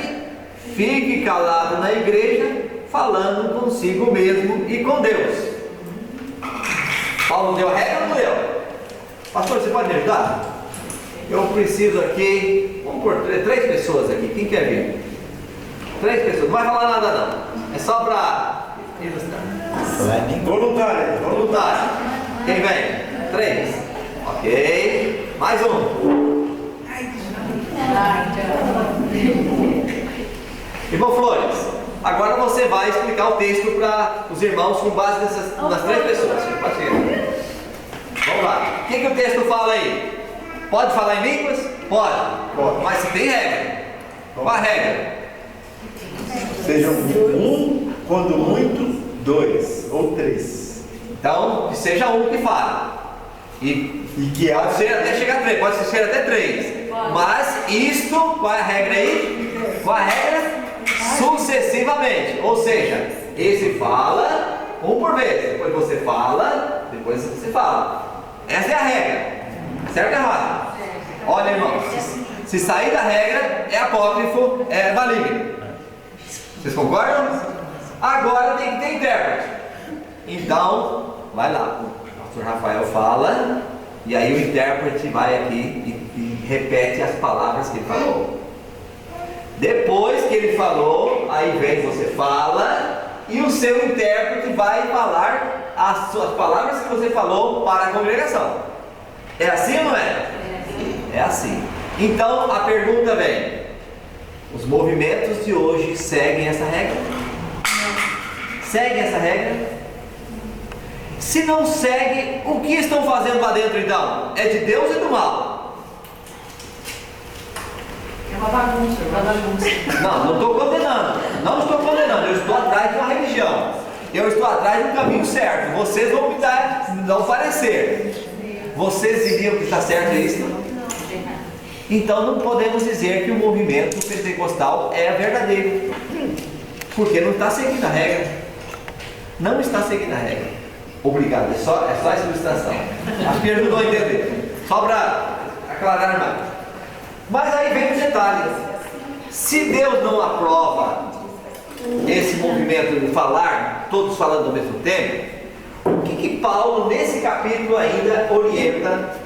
fique calado na igreja, falando consigo mesmo e com Deus. Paulo deu a regra ou não deu? Pastor, você pode me ajudar? Eu preciso aqui, vamos por 3 pessoas aqui. Quem quer vir? 3 pessoas, não vai falar nada não. É só para ilustrar. Voluntário. Quem vem? 3. Ok. Mais um. Irmão Flores, agora você vai explicar o texto para os irmãos com base nas 3 pessoas. Vamos lá. O que o texto fala aí? Pode falar em línguas? Pode. Mas tem regra. Qual a regra? Sejam 1, quando muito, 2 ou 3. Então, que seja um que fale. E que pode ser até chegar a 3, pode ser até 3. Mas isto, qual é a regra aí? Qual é a regra? Sucessivamente. Ou seja, esse fala um por vez. Depois você fala, depois você fala. Essa é a regra. Certo ou errado? Olha, irmãos, se sair da regra, é apócrifo, é maligno. Vocês concordam? Agora tem que ter intérprete. Então, vai lá. O pastor Rafael fala E aí o intérprete vai aqui e repete as palavras que ele falou. Depois que ele falou, aí vem você fala, e o seu intérprete vai falar as suas palavras que você falou para a congregação. É assim ou não é? É assim. Então a pergunta vem: os movimentos de hoje seguem essa regra? Seguem essa regra? Se não segue, o que estão fazendo lá dentro então? É de Deus e do mal? É uma bagunça, Não estou condenando. Não estou condenando. Eu estou atrás de uma religião. Eu estou atrás de um caminho certo. Vocês vão me dar um parecer. Vocês diriam que está certo isso? Então não podemos dizer que o movimento pentecostal é verdadeiro, porque não está seguindo a regra. Não está seguindo a regra. Obrigado, é só essa ilustração. Acho que ajudou a entender. Só para aclarar mais. Mas aí vem o detalhe: se Deus não aprova esse movimento de falar, todos falando ao mesmo tempo, o que Paulo nesse capítulo ainda orienta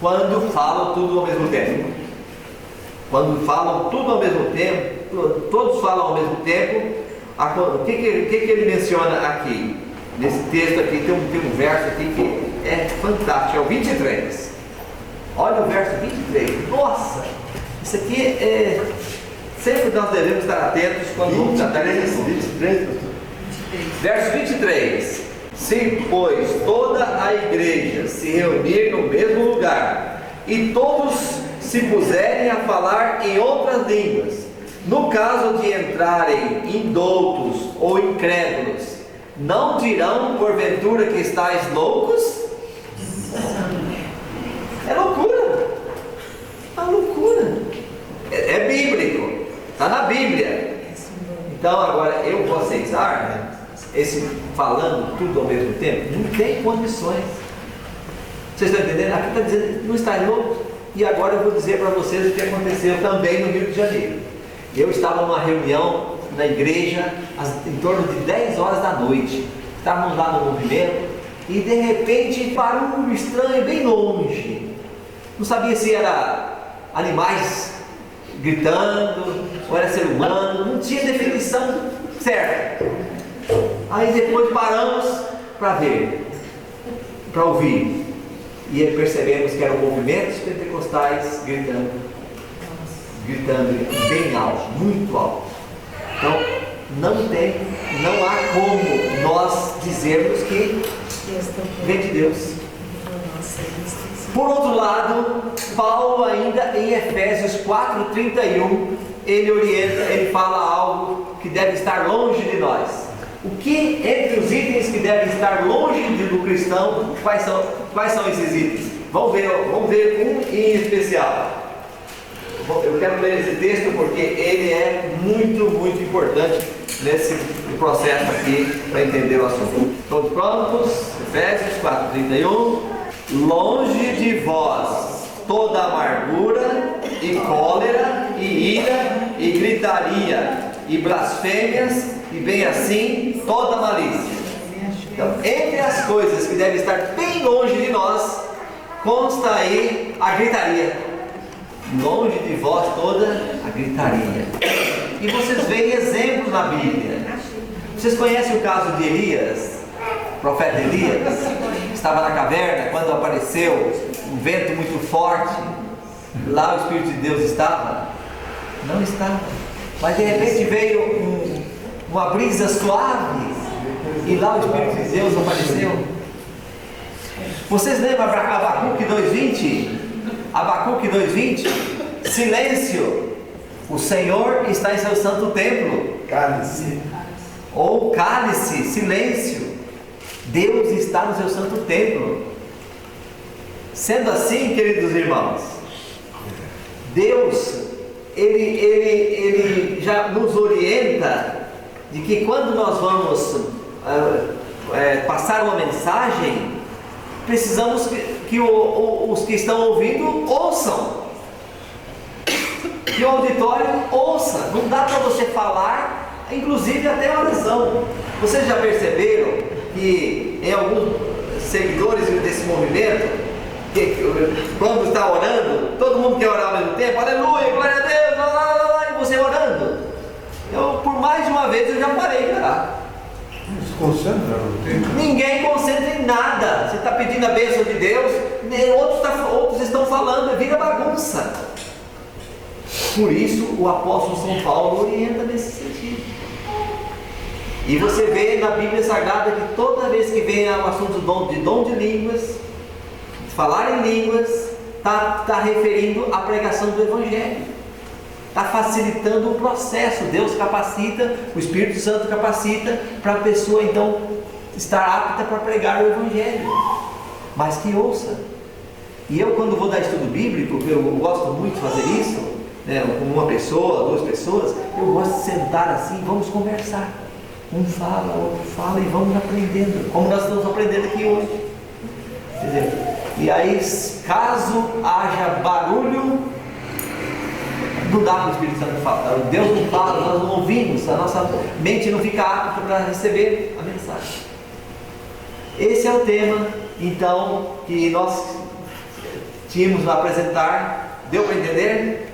quando falam tudo ao mesmo tempo? Quando falam tudo ao mesmo tempo, todos falam ao mesmo tempo, o que ele menciona aqui? Nesse texto aqui tem um verso aqui que é fantástico, é o 23. Olha o verso 23. Nossa, isso aqui é... Sempre nós devemos estar atentos quando vamos tratar desse assunto. 23, pastor. Verso 23. Se, pois, toda a igreja se reunir no mesmo lugar e todos se puserem a falar em outras línguas, no caso de entrarem indoutos ou incrédulos, não dirão porventura que estáis loucos? É loucura. É loucura. É bíblico. Está na Bíblia. Então agora eu vou aceitar esse falando tudo ao mesmo tempo? Não tem condições. Vocês estão entendendo? Aqui está dizendo não está louco. E agora eu vou dizer para vocês o que aconteceu também no Rio de Janeiro. Eu estava numa reunião na igreja em torno de 10 horas da noite. Estávamos lá no movimento e de repente parou um estranho bem longe. Não sabia se era animais gritando ou era ser humano, não tinha definição certa. Aí depois paramos para ver, para ouvir, e aí percebemos que eram movimentos pentecostais gritando bem alto, muito alto. Então não há como nós dizermos que vem de Deus. Por outro lado, Paulo ainda em Efésios 4:31, ele orienta, ele fala algo que deve estar longe de nós. O que entre os itens que devem estar longe do cristão, quais são esses itens? Vamos ver um em especial. Eu quero ler esse texto porque ele é muito, muito importante nesse processo aqui para entender o assunto. Todos prontos? Efésios 4:31. Longe de vós toda amargura e cólera e ira e gritaria e blasfêmias e bem assim toda malícia. Então, entre as coisas que devem estar bem longe de nós, consta aí a gritaria. Longe de vós toda a gritaria. E vocês veem exemplos na Bíblia. Vocês conhecem o caso de Elias? O profeta Elias estava na caverna quando apareceu um vento muito forte. Lá o Espírito de Deus estava? Não estava. Mas de repente veio uma brisa suave e lá o Espírito de Deus apareceu. Vocês lembram Abacuque 2:20? Abacuque 2:20? Silêncio, o Senhor está em seu santo templo. Cálice. Ou cálice, silêncio, Deus está no seu santo templo. Sendo assim, queridos irmãos, Deus, Ele já nos orienta de que quando nós vamos passar uma mensagem, precisamos que os que estão ouvindo ouçam, que o auditório ouça. Não dá para você falar, inclusive até oração. Vocês já perceberam que em alguns seguidores desse movimento, Quando está orando, todo mundo quer orar ao mesmo tempo, aleluia, glória a Deus, lá, lá, lá, lá, e você orando. Por mais de uma vez eu já parei de orar. Se concentra no tempo. Ninguém concentra em nada. Você está pedindo a bênção de Deus, outros estão falando, vira bagunça. Por isso o apóstolo São Paulo orienta nesse sentido. E você vê na Bíblia Sagrada que toda vez que vem o assunto de dom de línguas, falar em línguas, está referindo à pregação do Evangelho. Está facilitando o processo. Deus capacita, o Espírito Santo capacita para a pessoa então estar apta para pregar o Evangelho. Mas que ouça. E eu, quando vou dar estudo bíblico, eu gosto muito de fazer isso, né, com uma pessoa, duas pessoas, eu gosto de sentar assim, vamos conversar. Um fala, outro fala e vamos aprendendo, como nós estamos aprendendo aqui hoje. Entendeu? E aí, caso haja barulho, não dá para o Espírito Santo falar. Deus não fala, nós não ouvimos, a nossa mente não fica apta para receber a mensagem. Esse é o tema, então, que nós tínhamos a apresentar. Deu para entender?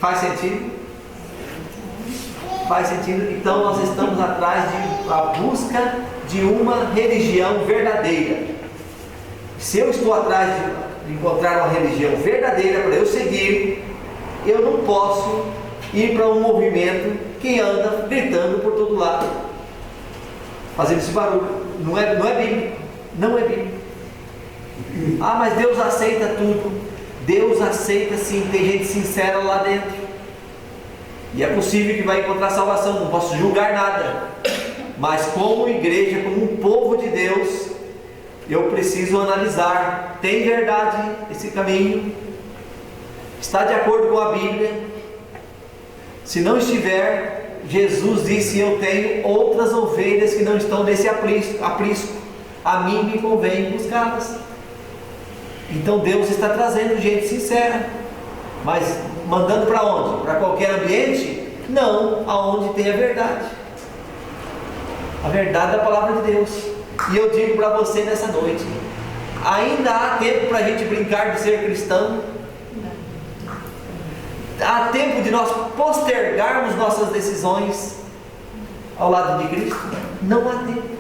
Faz sentido? Faz sentido? Então nós estamos atrás da busca de uma religião verdadeira. Se eu estou atrás de encontrar uma religião verdadeira para eu seguir, eu não posso ir para um movimento que anda gritando por todo lado, fazendo esse barulho. Não é bíblico. Não é bíblico. Ah, mas Deus aceita tudo. Deus aceita sim, tem gente sincera lá dentro. E é possível que vai encontrar salvação, não posso julgar nada. Mas como igreja, como um povo de Deus, eu preciso analisar, tem verdade esse caminho? Está de acordo com a Bíblia? Se não estiver, Jesus disse, eu tenho outras ovelhas que não estão nesse aprisco, a mim me convém buscá-las. Então Deus está trazendo gente sincera, mas mandando para onde? Para qualquer ambiente? Não, aonde tem a verdade. A verdade da palavra de Deus. E eu digo para você nessa noite, ainda há tempo para a gente brincar de ser cristão? Há tempo de nós postergarmos nossas decisões ao lado de Cristo? Não há tempo.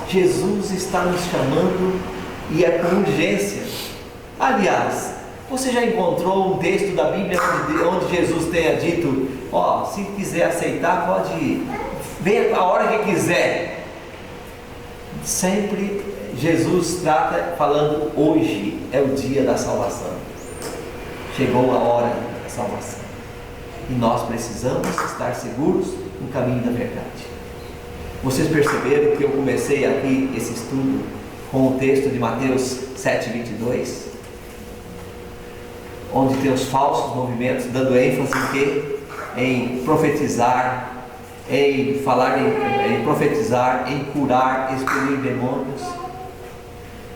Jesus está nos chamando e é com urgência. Aliás, você já encontrou um texto da Bíblia onde Jesus tenha dito, se quiser aceitar, pode ver a hora que quiser? Sempre Jesus trata falando, hoje é o dia da salvação. Chegou a hora da salvação. E nós precisamos estar seguros no caminho da verdade. Vocês perceberam que eu comecei aqui esse estudo com o texto de Mateus 7:22, onde tem os falsos movimentos, dando ênfase em quê? Em profetizar, em falar, em profetizar, em curar, expelir demônios.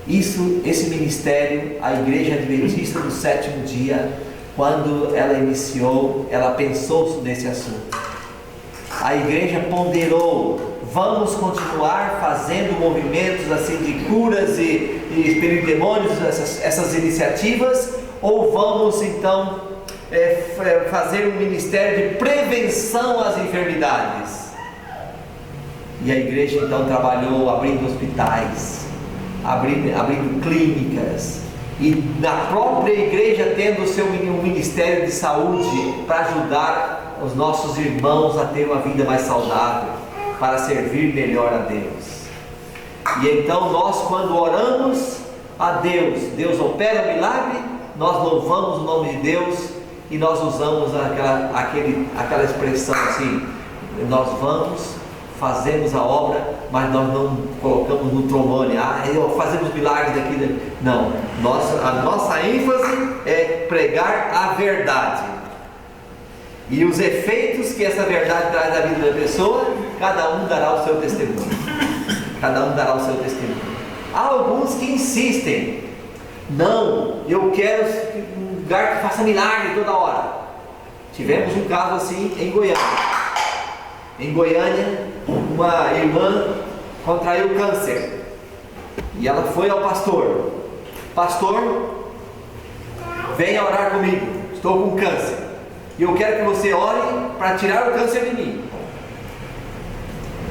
Esse ministério, a Igreja Adventista do Sétimo Dia, quando ela iniciou, ela pensou nesse assunto. A igreja ponderou, vamos continuar fazendo movimentos assim de curas e expelir demônios, essas iniciativas, ou vamos então fazer um ministério de prevenção às enfermidades? E a igreja então trabalhou abrindo hospitais, abrindo clínicas, e na própria igreja tendo o seu ministério de saúde para ajudar os nossos irmãos a ter uma vida mais saudável, para servir melhor a Deus. E então nós, quando oramos a Deus, Deus opera o milagre, nós louvamos o nome de Deus e nós usamos aquela expressão assim, nós vamos, fazemos a obra, mas nós não colocamos no trombone, fazemos milagres daqui. Não, a nossa ênfase é pregar a verdade. E os efeitos que essa verdade traz na vida da pessoa, cada um dará o seu testemunho. Cada um dará o seu testemunho. Há alguns que insistem, não, eu quero um lugar que faça milagre toda hora. Tivemos um caso assim em Goiânia. Em Goiânia, uma irmã contraiu câncer e ela foi ao pastor. pastor, venha orar comigo, estou com câncer, e eu quero que você ore para tirar o câncer de mim.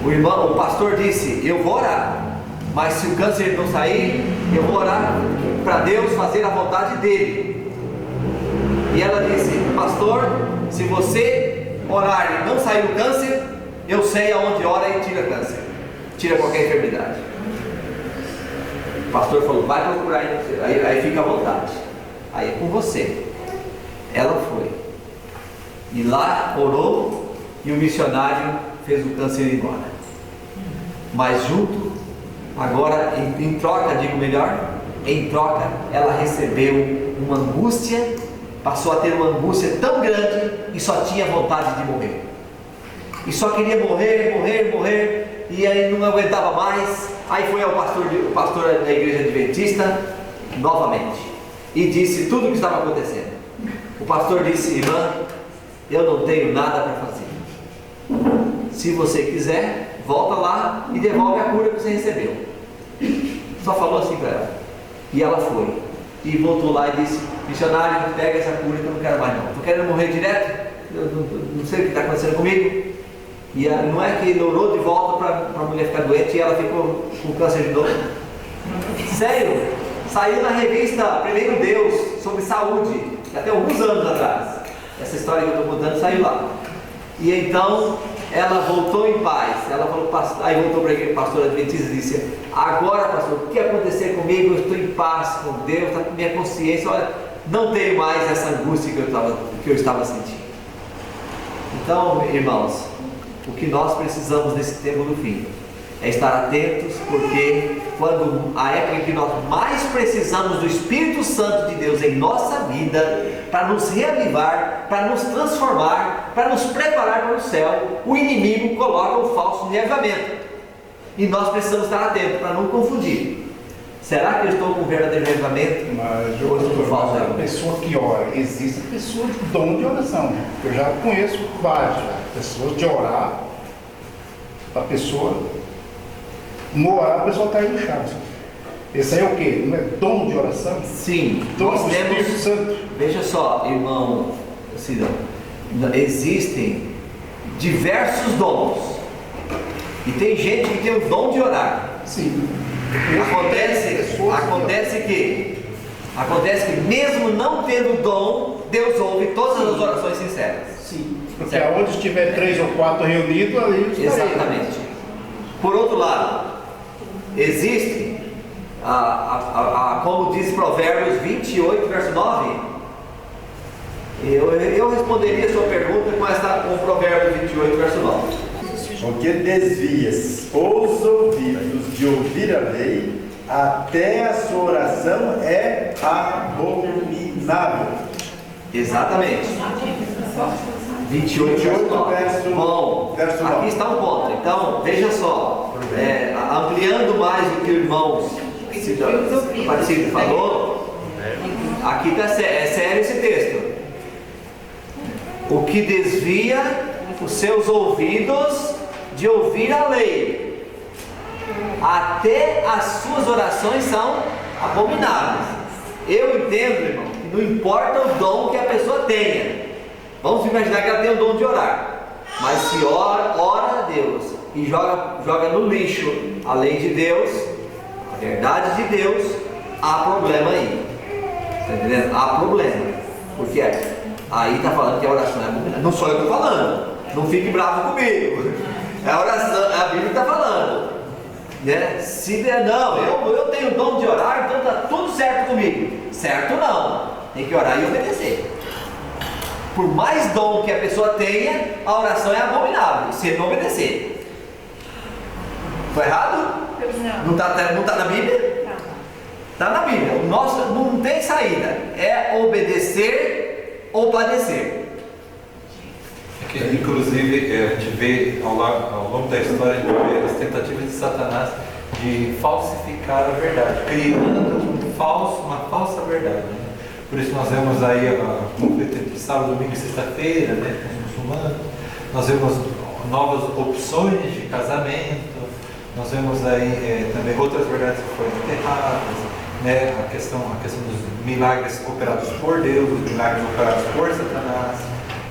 O pastor disse, eu vou orar, mas se o câncer não sair, eu vou orar para Deus fazer a vontade dele. E ela disse, pastor, se você orar e não sair o câncer, eu sei aonde ora e tira câncer, tira qualquer enfermidade. O pastor falou, vai procurar aí fica à vontade, aí é com você. Ela foi, e lá orou, e o missionário fez o câncer ir embora. Mas junto, agora em troca, digo melhor, em troca, ela recebeu uma angústia, passou a ter uma angústia tão grande, e só tinha vontade de morrer, e só queria morrer, e aí não aguentava mais. Aí foi ao pastor da igreja adventista novamente, e disse tudo o que estava acontecendo. O pastor disse, irmã, eu não tenho nada para fazer, se você quiser, volta lá e devolve a cura que você recebeu. Só falou assim para ela, e ela foi, e voltou lá e disse, missionário, pega essa cura que eu não quero mais não, estou querendo morrer direto, eu não sei o que está acontecendo comigo. E não é que ele orou de volta para a mulher ficar doente e ela ficou com câncer de novo? Sério, saiu na revista Primeiro Deus sobre saúde, até alguns anos atrás. Essa história que eu estou contando saiu lá. E então ela voltou em paz. Ela falou, aí voltou para a pastora adventista e disse, agora pastor, o que acontecer comigo? Eu estou em paz com Deus, está com minha consciência, olha, não tenho mais essa angústia que eu estava sentindo. Então, irmãos, o que nós precisamos nesse tempo do fim é estar atentos, porque quando a época em que nós mais precisamos do Espírito Santo de Deus em nossa vida, para nos reavivar, para nos transformar, para nos preparar para o céu, o inimigo coloca o falso reavivamento, e nós precisamos estar atentos para não confundir. Será que eu estou com o verdadeiro reavivamento? Mas ou estou com o falso a reavivamento? pessoa que ora, existe pessoas de dom de oração. Eu já conheço várias pessoas de orar, a pessoa no orar, a pessoa está aí no chão. Esse aí é o quê? Não é dom de oração? Sim, Dom nós do Espírito temos. Santo. Veja só, irmão Cidão, existem diversos dons, e tem gente que tem o dom de orar. Sim. Acontece que mesmo não tendo dom, Deus ouve todas as orações sinceras. Sim. Porque aonde estiver 3 ou 4 reunidos, ali está. Exatamente. Por outro lado, existe, como diz Provérbios 28, verso 9, eu responderia a sua pergunta com Provérbios 28, verso 9. Porque desvias os ouvidos de ouvir a lei, até a sua oração é abominável. Exatamente. 28, verso 9. Bom, verso 9. aqui está um ponto. Então, veja só, ampliando mais o que o irmão Patrício falou, aqui está sério esse texto. O que desvia os seus ouvidos de ouvir a lei, até as suas orações são abomináveis. Eu entendo, irmão, que não importa o dom que a pessoa tenha. Vamos imaginar que ela tem o dom de orar, mas se ora a Deus e joga no lixo a lei de Deus, a verdade de Deus, há problema aí. Está entendendo? Há problema. Porque aí está falando que a oração é abominável. Não sou eu que estou falando. Não fique bravo comigo. É a oração, a Bíblia está falando. Né? Se não, eu tenho o dom de orar, então está tudo certo comigo. Certo não. Tem que orar e obedecer. Por mais dom que a pessoa tenha, a oração é abominável se ele não obedecer. Foi errado? Não está na Bíblia? Está na Bíblia. O nosso não tem saída. É obedecer ou padecer. Que, inclusive, a gente vê ao longo da história, a gente vê as tentativas de Satanás de falsificar a verdade, criando uma falsa verdade. Né? Por isso nós vemos aí conflito entre sábado, domingo e sexta-feira, né, com os muçulmanos. Nós vemos novas opções de casamento. Nós vemos aí também outras verdades que foram enterradas. né, a questão dos milagres operados por Deus, os milagres operados por Satanás.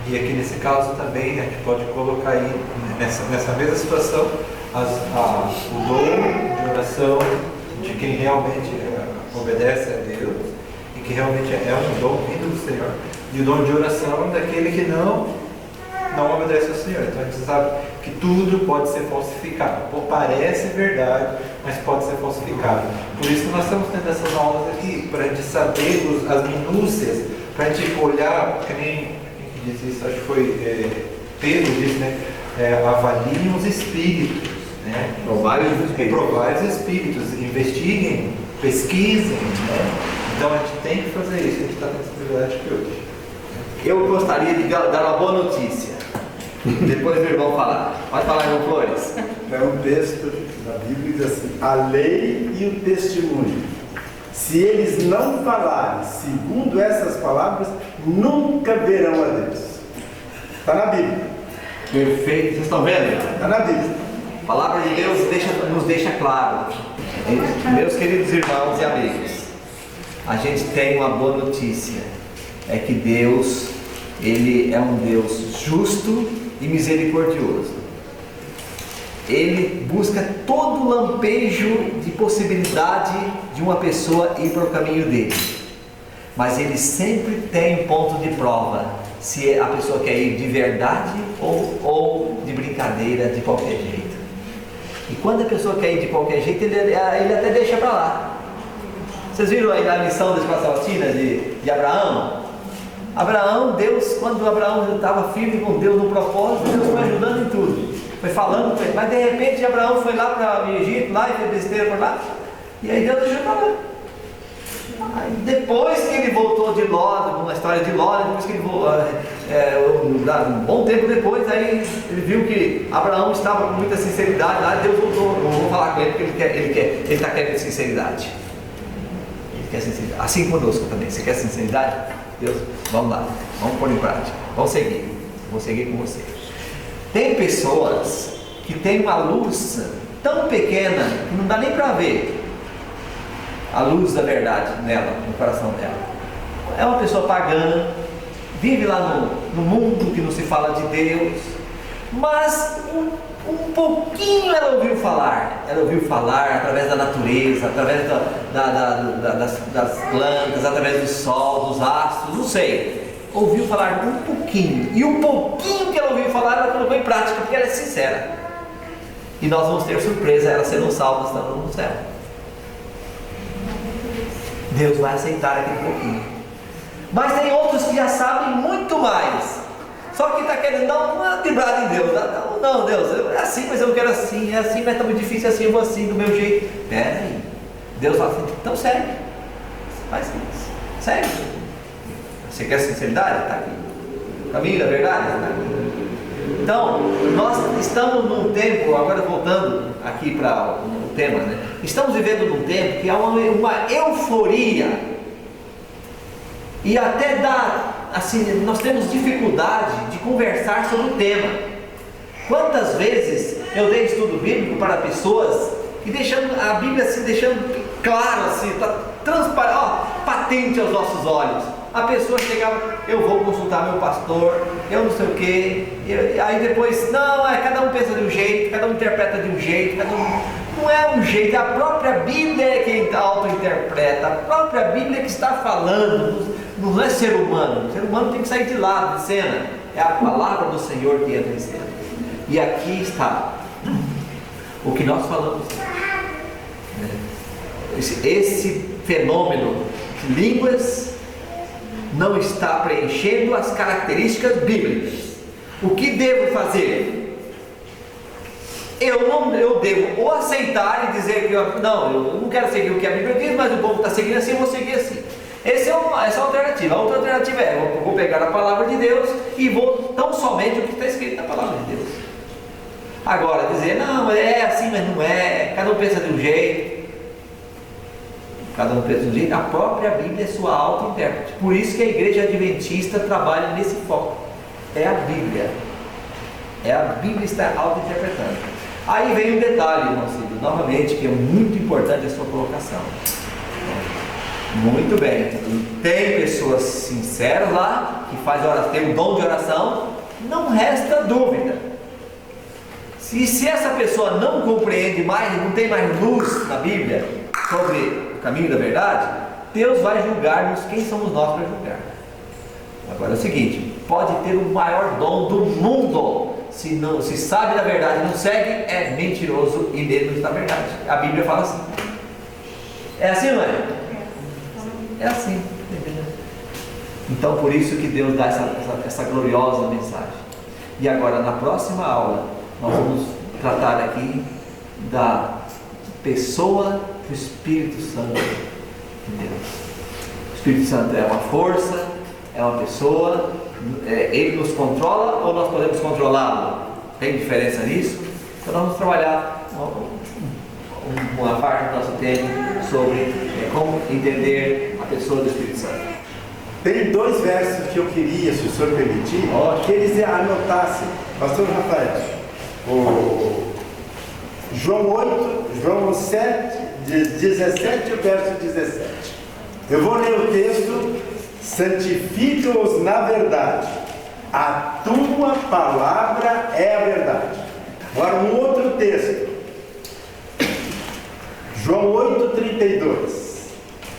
E aqui nesse caso também a gente pode colocar aí nessa mesma situação o dom de oração de quem realmente obedece a Deus e que realmente é um dom vindo do Senhor, e o dom de oração daquele que não obedece ao Senhor. Então a gente sabe que tudo pode ser falsificado. Parece verdade, mas pode ser falsificado. Por isso que nós estamos tendo essas aulas aqui, para a gente saber as minúcias, para a gente olhar, que nem quem disse isso, acho que foi Pedro disse, né? Avaliem os espíritos, né? Provarem os espíritos, investiguem, pesquisem, né? Então a gente tem que fazer isso, a gente está tendo essa privilégio aqui hoje. Eu gostaria de dar uma boa notícia. Depois o irmão falar. Pode falar, irmão Flores. É um texto da Bíblia que diz assim: a lei e o testemunho, se eles não falarem segundo essas palavras, nunca verão a Deus. Está na Bíblia. Perfeito. Vocês estão vendo? Está na Bíblia. A palavra de Deus nos deixa claro. Meus queridos irmãos e amigos, a gente tem uma boa notícia. É que Deus, Ele é um Deus justo e misericordioso. Ele busca todo lampejo de possibilidade de uma pessoa ir para o caminho dele. Mas Ele sempre tem ponto de prova, se a pessoa quer ir de verdade ou de brincadeira, de qualquer jeito. E quando a pessoa quer ir de qualquer jeito, ele até deixa para lá. Vocês viram aí na missão da Sabatina de Abraão? Deus, quando Abraão estava firme com Deus no propósito, Deus foi ajudando em tudo, foi falando com ele, mas de repente Abraão foi lá para o Egito, lá e fez besteira por lá, e aí Deus deixou para lá. Aí depois que ele voltou de Ló, uma história de Ló, depois que ele voltou, um bom tempo depois, aí ele viu que Abraão estava com muita sinceridade lá, Deus voltou. Eu vou falar com ele porque ele está querendo sinceridade. Ele quer sinceridade. Assim conosco também. Você quer sinceridade? Deus, vamos lá, vamos pôr em prática, vamos seguir, vou seguir com você. Tem pessoas que têm uma luz tão pequena que não dá nem para ver a luz da verdade nela, no coração dela. É uma pessoa pagã, vive lá no mundo que não se fala de Deus, mas um pouquinho ela ouviu falar através da natureza, através das plantas, através do sol, dos astros, não sei, ouviu falar um pouquinho, e o pouquinho que ela ouviu falar, ela colocou em prática, porque ela é sincera, e nós vamos ter surpresa, ela sendo salva, estando no céu. Deus vai aceitar aquele pouquinho, mas tem outros que já sabem muito mais, só que está querendo dar uma driblada em Deus. Não, Deus, é assim, mas eu não quero assim, é assim, mas está muito difícil assim, eu vou assim, do meu jeito. Pera aí. Deus fala assim, então segue. Faz isso. Segue. Você quer sinceridade? Está aqui. Caminho da verdade? Está aqui. Então, nós estamos num tempo, agora voltando aqui para o tema, né? Estamos vivendo num tempo que há uma euforia. E até assim, nós temos dificuldade de conversar sobre o tema. Quantas vezes eu dei estudo bíblico para pessoas e deixando a Bíblia assim, deixando claro assim, transparente, patente aos nossos olhos. A pessoa chegava, eu vou consultar meu pastor, eu não sei o quê, aí depois, não, cada um pensa de um jeito, cada um interpreta de um jeito, não é um jeito, a própria Bíblia é quem auto-interpreta, a própria Bíblia que está falando, não é ser humano, o ser humano tem que sair de lado, de cena, é a palavra do Senhor que entra em cena. E aqui está o que nós falamos, esse fenômeno de línguas não está preenchendo as características bíblicas. O que devo fazer? Eu devo ou aceitar e dizer que eu não quero seguir o que a Bíblia diz, mas o povo está seguindo assim, eu vou seguir assim. Essa é a alternativa. A outra alternativa é, eu vou pegar a palavra de Deus e vou tão somente o que está escrito na palavra de Deus. Agora, dizer, não, é assim, mas não é, cada um pensa de um jeito. Cada um pensa de um jeito, a própria Bíblia é sua auto-intérprete. Por isso que a igreja adventista trabalha nesse foco. É a Bíblia. É a Bíblia está auto-interpretando. Aí vem um detalhe, irmão Cílio, novamente, que é muito importante a sua colocação. Muito bem. Tem pessoas sinceras lá, que tem o dom de oração, não resta dúvida. Se essa pessoa não compreende mais, não tem mais luz na Bíblia sobre o caminho da verdade, Deus vai julgar-nos. Quem somos nós para julgar? Agora é o seguinte: pode ter o maior dom do mundo, se sabe da verdade e não segue, é mentiroso e nele não está a verdade. A Bíblia fala assim. É assim, não é? É assim. Então por isso que Deus dá essa gloriosa mensagem. E agora na próxima aula nós vamos tratar aqui da pessoa do Espírito Santo de Deus. O Espírito Santo é uma força, é uma pessoa, ele nos controla ou nós podemos controlá-lo? Tem diferença nisso? Então nós vamos trabalhar uma parte do nosso tempo sobre como entender a pessoa do Espírito Santo. Tem 2 versos que eu queria, se o senhor permitir, que eles anotassem. Pastor Rafael, João 7, 17, o verso 17. Eu vou ler o texto: santifica-os na verdade, a tua palavra é a verdade. Agora um outro texto, João 8,32.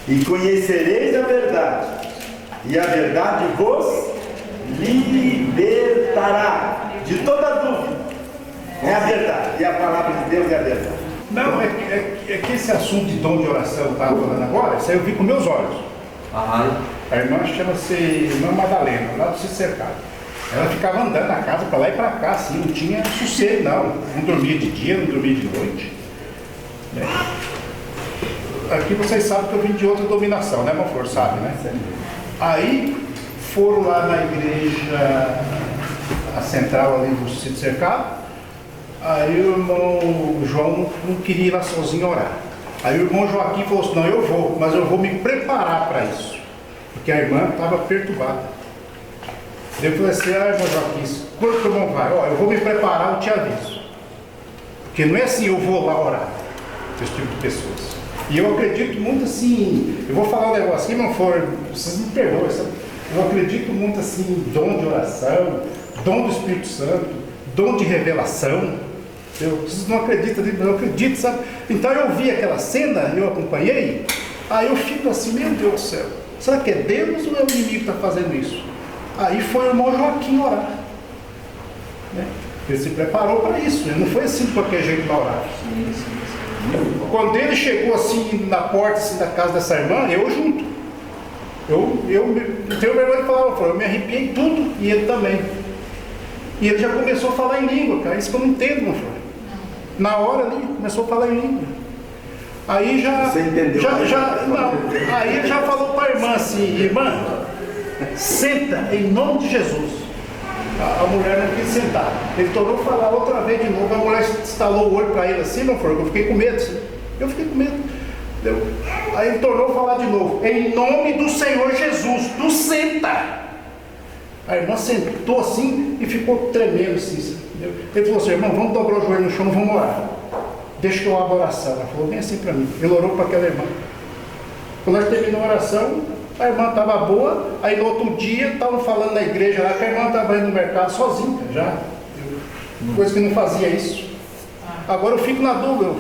E conhecereis a verdade, e a verdade vos libertará de toda dúvida. É a verdade, e a palavra de Deus é a verdade. Não, é que esse assunto de dom de oração que eu estava falando agora, isso aí eu vi com meus olhos. A irmã chama-se Irmã Madalena, lá do Cícero Cercado. Ela ficava andando na casa para lá e para cá, assim, não tinha sossego, não dormia de dia, não dormia de noite. Aqui vocês sabem que eu vim de outra dominação, né, meu flor, sabe, né? Aí foram lá na igreja, a central ali do Cícero Cercado. Aí o irmão João não queria ir lá sozinho orar. Aí o irmão Joaquim falou assim: não, eu vou, mas eu vou me preparar para isso, porque a irmã estava perturbada. Eu falei assim: irmão Joaquim, quando que o irmão vai? Eu vou me preparar, eu te aviso. Porque não é assim, eu vou lá orar, esse tipo de pessoas. E eu acredito muito assim, eu vou falar um negócio aqui, não for, vocês me perdoem, eu acredito muito assim em dom de oração, dom do Espírito Santo, dom de revelação. Vocês não acreditam, eu acredito, sabe? Então eu vi aquela cena, eu acompanhei, aí eu fico assim: meu Deus do céu, será que é Deus ou é o inimigo que está fazendo isso? Aí foi o irmão Joaquim orar, né? Ele se preparou para isso, ele não foi assim de qualquer jeito para orar. Quando ele chegou assim na porta assim, da casa dessa irmã, eu junto. Eu tenho vergonha de falar, eu me arrepiei tudo, e ele também. E ele já começou a falar em língua, cara, isso que eu não entendo, meu filho. Na hora ali, começou a falar em língua. Aí Você entendeu? Aí ele já falou para a irmã assim: irmã, senta em nome de Jesus. A mulher não quis sentar. Ele tornou a falar outra vez de novo. A mulher estalou o olho para ele assim, não foi? Eu fiquei com medo. Assim. Eu fiquei com medo. Aí ele tornou a falar de novo: em nome do Senhor Jesus, tu senta. A irmã sentou assim e ficou tremendo assim. Entendeu? Ele falou assim: irmão, vamos dobrar o joelho no chão, vamos orar. Deixa que eu abro a oração. Ela falou bem assim para mim. Ele orou para aquela irmã. Quando nós terminou a oração, a irmã estava boa. Aí no outro dia estavam falando na igreja lá que a irmã estava indo no mercado sozinha já. Coisa que não fazia isso. Agora eu fico na dúvida.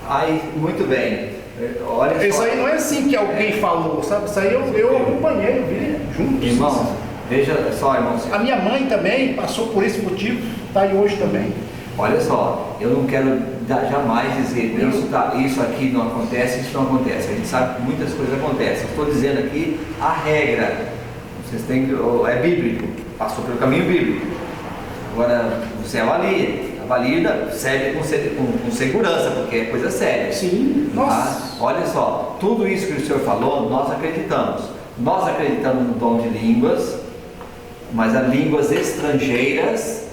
Aí, muito bem. Olha isso só. aí não é assim que alguém falou, sabe? Isso aí eu acompanhei, eu vi juntos. Irmão, veja só, irmão. A minha mãe também passou por esse motivo, está aí hoje também. Olha só, eu não quero jamais dizer isso aqui não acontece, isso não acontece. A gente sabe que muitas coisas acontecem. Estou dizendo aqui a regra. Vocês têm que, é bíblico, passou pelo caminho bíblico. Agora você avalia segue com segurança, porque é coisa séria. Sim. Nossa. Olha só, tudo isso que o senhor falou, nós acreditamos. Nós acreditamos no dom de línguas, mas as línguas estrangeiras,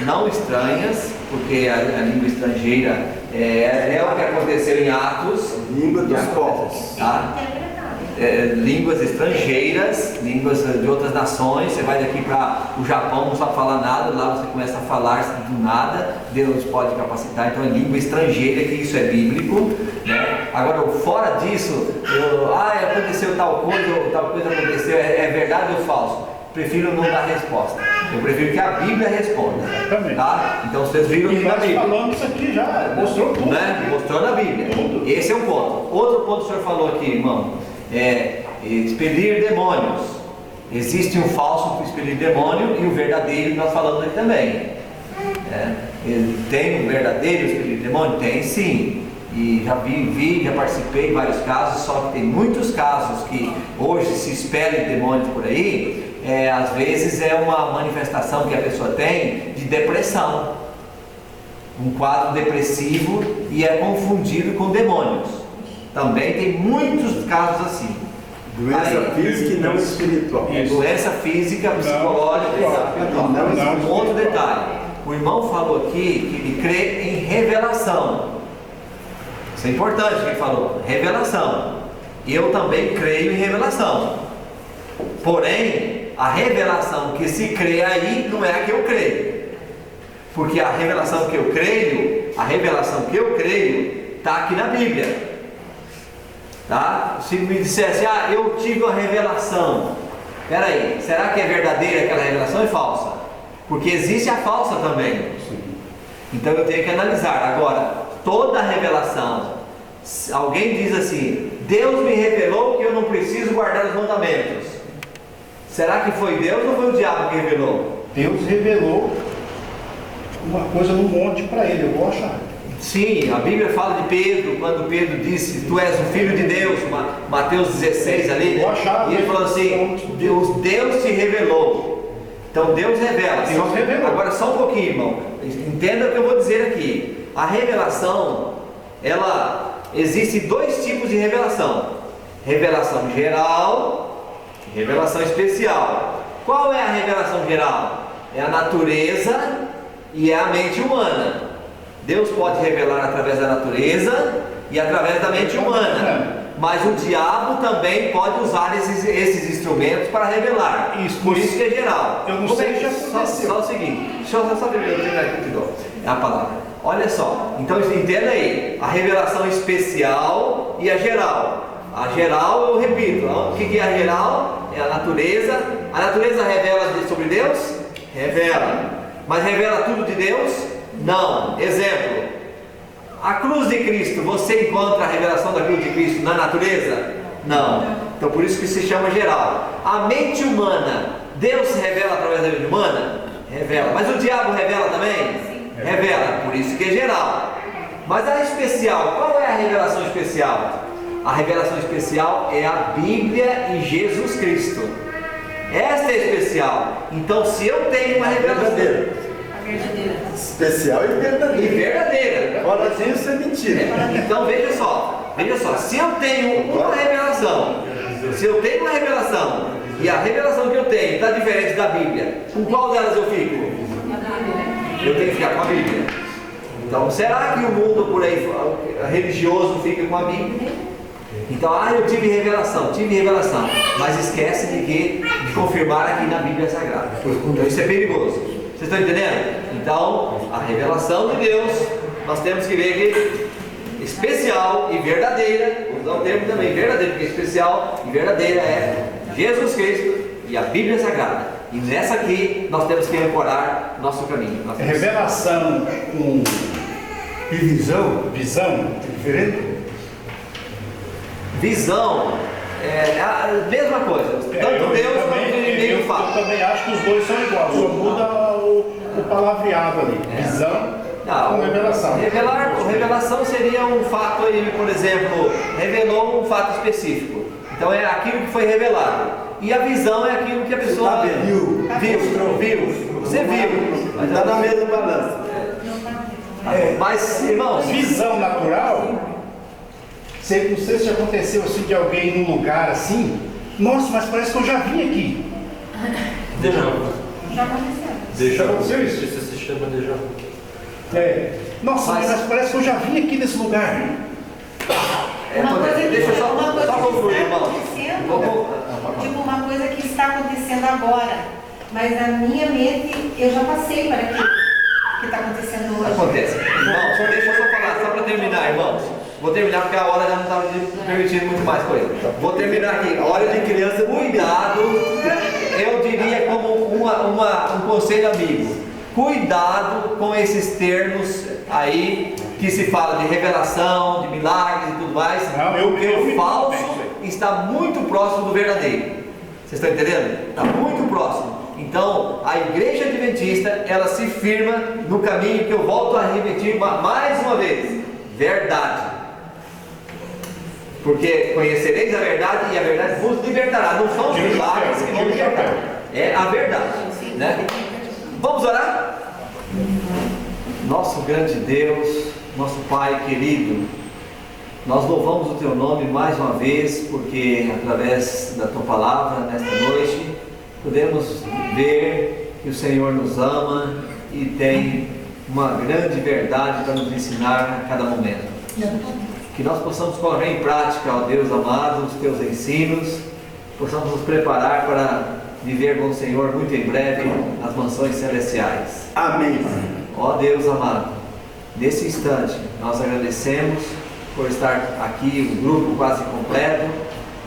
não estranhas, porque a língua estrangeira é o que aconteceu em Atos. Língua dos povos. Tá? línguas estrangeiras, línguas de outras nações. Você vai daqui para o Japão, não sabe falar nada, lá você começa a falar do nada, Deus pode capacitar. Então é língua estrangeira, que isso é bíblico, né? Agora, fora disso, aconteceu tal coisa aconteceu, é verdade ou falso? Prefiro não dar resposta. Eu prefiro que a Bíblia responda. Tá? Então vocês viram que na Bíblia. Nós falamos isso aqui já, mostrou tudo. Né? Mostrou na Bíblia. Tudo. Esse é um ponto. Outro ponto que o senhor falou aqui, irmão, é expelir demônios. Existe um falso expelir demônio e o verdadeiro, nós falamos aqui também. Tem um verdadeiro expelir demônio? Tem sim. E já já participei de vários casos, só que tem muitos casos que hoje se expelem demônios por aí. Às vezes é uma manifestação que a pessoa tem de depressão, um quadro depressivo, e é confundido com demônios. Também tem muitos casos assim. Doença física e não espiritual. Doença física, psicológica e espiritual. Outro detalhe, o irmão falou aqui que ele crê em revelação. Isso é importante que ele falou, revelação. Eu também creio em revelação. Porém, a revelação que se crê aí não é a que eu creio. Porque a revelação que eu creio está aqui na Bíblia. Tá? Se me dissesse, eu tive uma revelação. Espera aí, será que é verdadeira aquela revelação ou é falsa? Porque existe a falsa também. Então eu tenho que analisar. Agora, toda revelação, alguém diz assim, Deus me revelou que eu não preciso guardar os mandamentos. Será que foi Deus ou foi o diabo que revelou? Deus revelou uma coisa no monte para ele, eu vou achar. Sim, a Bíblia fala de Pedro, quando Pedro disse, tu és o Filho de Deus, Mateus 16 ali, né? E ele falou assim, Deus te revelou. Então Deus revela. Deus revelou. Agora só um pouquinho, irmão, entenda o que eu vou dizer aqui. A revelação, existe dois tipos de revelação: revelação geral, revelação especial. Qual é a revelação geral? É a natureza e é a mente humana. Deus pode revelar através da natureza e através da mente humana, mas o diabo também pode usar esses instrumentos para revelar. Por isso que é geral. Eu não sei se aconteceu. Só o seguinte, deixa eu só terminar aqui, te dou a palavra. Olha só, então entenda aí, a revelação especial e a geral. A geral, eu repito, o que é a geral? É a natureza. A natureza revela sobre Deus? Revela. Mas revela tudo de Deus? Não. Exemplo, a cruz de Cristo, você encontra a revelação da cruz de Cristo na natureza? Não. Então por isso que se chama geral. A mente humana, Deus se revela através da mente humana? Revela. Mas o diabo revela também? Revela. Por isso que é geral. Mas a especial, qual é a revelação especial? A revelação especial é a Bíblia e Jesus Cristo. Esta é especial. Então se eu tenho uma revelação verdadeira. Especial e verdadeira. E verdadeira. Fora disso é mentira. Então veja só, se eu tenho uma revelação, e a revelação que eu tenho está diferente da Bíblia, com qual delas eu fico? Eu tenho que ficar com a Bíblia. Então será que o mundo por aí religioso fica com a Bíblia? Então, eu tive revelação, mas esquece de confirmar aqui na Bíblia Sagrada. Então isso é perigoso. Vocês estão entendendo? Então, a revelação de Deus, nós temos que ver que especial e verdadeira, vou usar o termo também, verdadeira, porque especial e verdadeira é Jesus Cristo e a Bíblia Sagrada. E nessa aqui, nós temos que ancorar nosso caminho. Revelação com visão é diferente? Visão é a mesma coisa, tanto Deus quanto o inimigo fala. Eu também acho que os dois são iguais, só muda o palavreado ali. Visão com revelação. Revelação seria um fato aí, por exemplo, revelou um fato específico. Então é aquilo que foi revelado. E a visão é aquilo que a pessoa viu. Você viu. Mas está na mesma balança. Mas, irmãos, visão natural. Não sei se aconteceu assim de alguém num lugar assim. Nossa, mas parece que eu já vim aqui. Déjà vu. Já aconteceu. Já aconteceu isso? Isso se chama déjà vu. Nossa, mas parece que eu já vim aqui nesse lugar. Deixa eu só concluir, está irmão. acontecendo, tipo uma coisa que está acontecendo agora, mas na minha mente eu já passei para aquilo que está acontecendo hoje. Acontece. Irmãos, deixa eu só falar, só para terminar, irmãos. Vou terminar porque a hora já não estava permitindo muito mais coisa. Vou terminar aqui. A hora de criança, cuidado. Eu diria como um conselho amigo. Cuidado com esses termos aí que se fala de revelação, de milagres e tudo mais. Porque o falso está muito próximo do verdadeiro. Vocês estão entendendo? Está muito próximo. Então, a igreja adventista, ela se firma no caminho que eu volto a repetir mais uma vez: verdade. Porque conhecereis a verdade e a verdade vos libertará. Não são os milagres que vão libertar, é a verdade, né? Vamos orar? Nosso grande Deus, nosso Pai querido, nós louvamos o Teu nome mais uma vez, porque através da Tua palavra, nesta noite, podemos ver que o Senhor nos ama e tem uma grande verdade para nos ensinar a cada momento. Que nós possamos colocar em prática, ó Deus amado, os Teus ensinos, possamos nos preparar para viver com o Senhor muito em breve nas mansões celestiais. Amém. Ó Deus amado, nesse instante nós agradecemos por estar aqui, um grupo quase completo,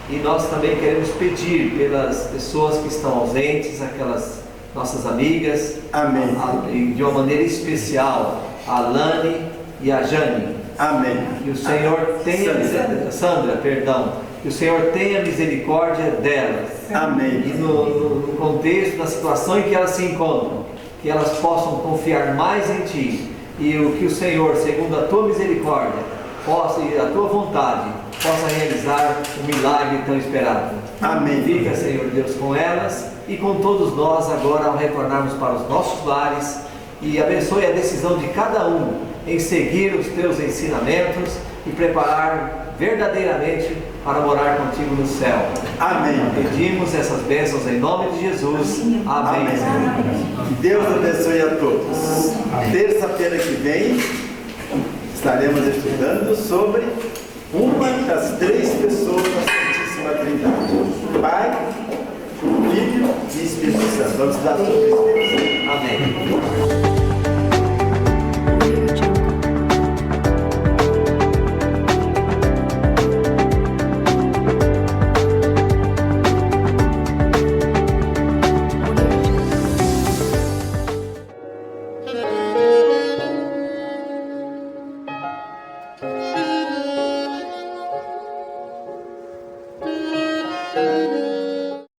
e nós também queremos pedir pelas pessoas que estão ausentes, aquelas nossas amigas. Amém. De uma maneira especial, a Lani e a Jane. Amém. Que o Senhor tenha Sandra, perdão. Que o Senhor tenha misericórdia delas. Amém. E no contexto, na situação em que elas se encontram, que elas possam confiar mais em Ti. E o que o Senhor, segundo a Tua misericórdia, possa, e a Tua vontade, possa realizar o milagre tão esperado. Amém. Fica, Senhor Deus, com elas e com todos nós agora ao retornarmos para os nossos lares, e abençoe a decisão de cada um em seguir os Teus ensinamentos e preparar verdadeiramente para morar contigo no céu. Amém. Pedimos essas bênçãos em nome de Jesus. Amém. Que Deus abençoe a todos. Terça-feira que vem estaremos estudando sobre uma das três pessoas da Santíssima Trindade: Pai, Filho e Espírito Santo. Vamos estudar sobre isso. Amém.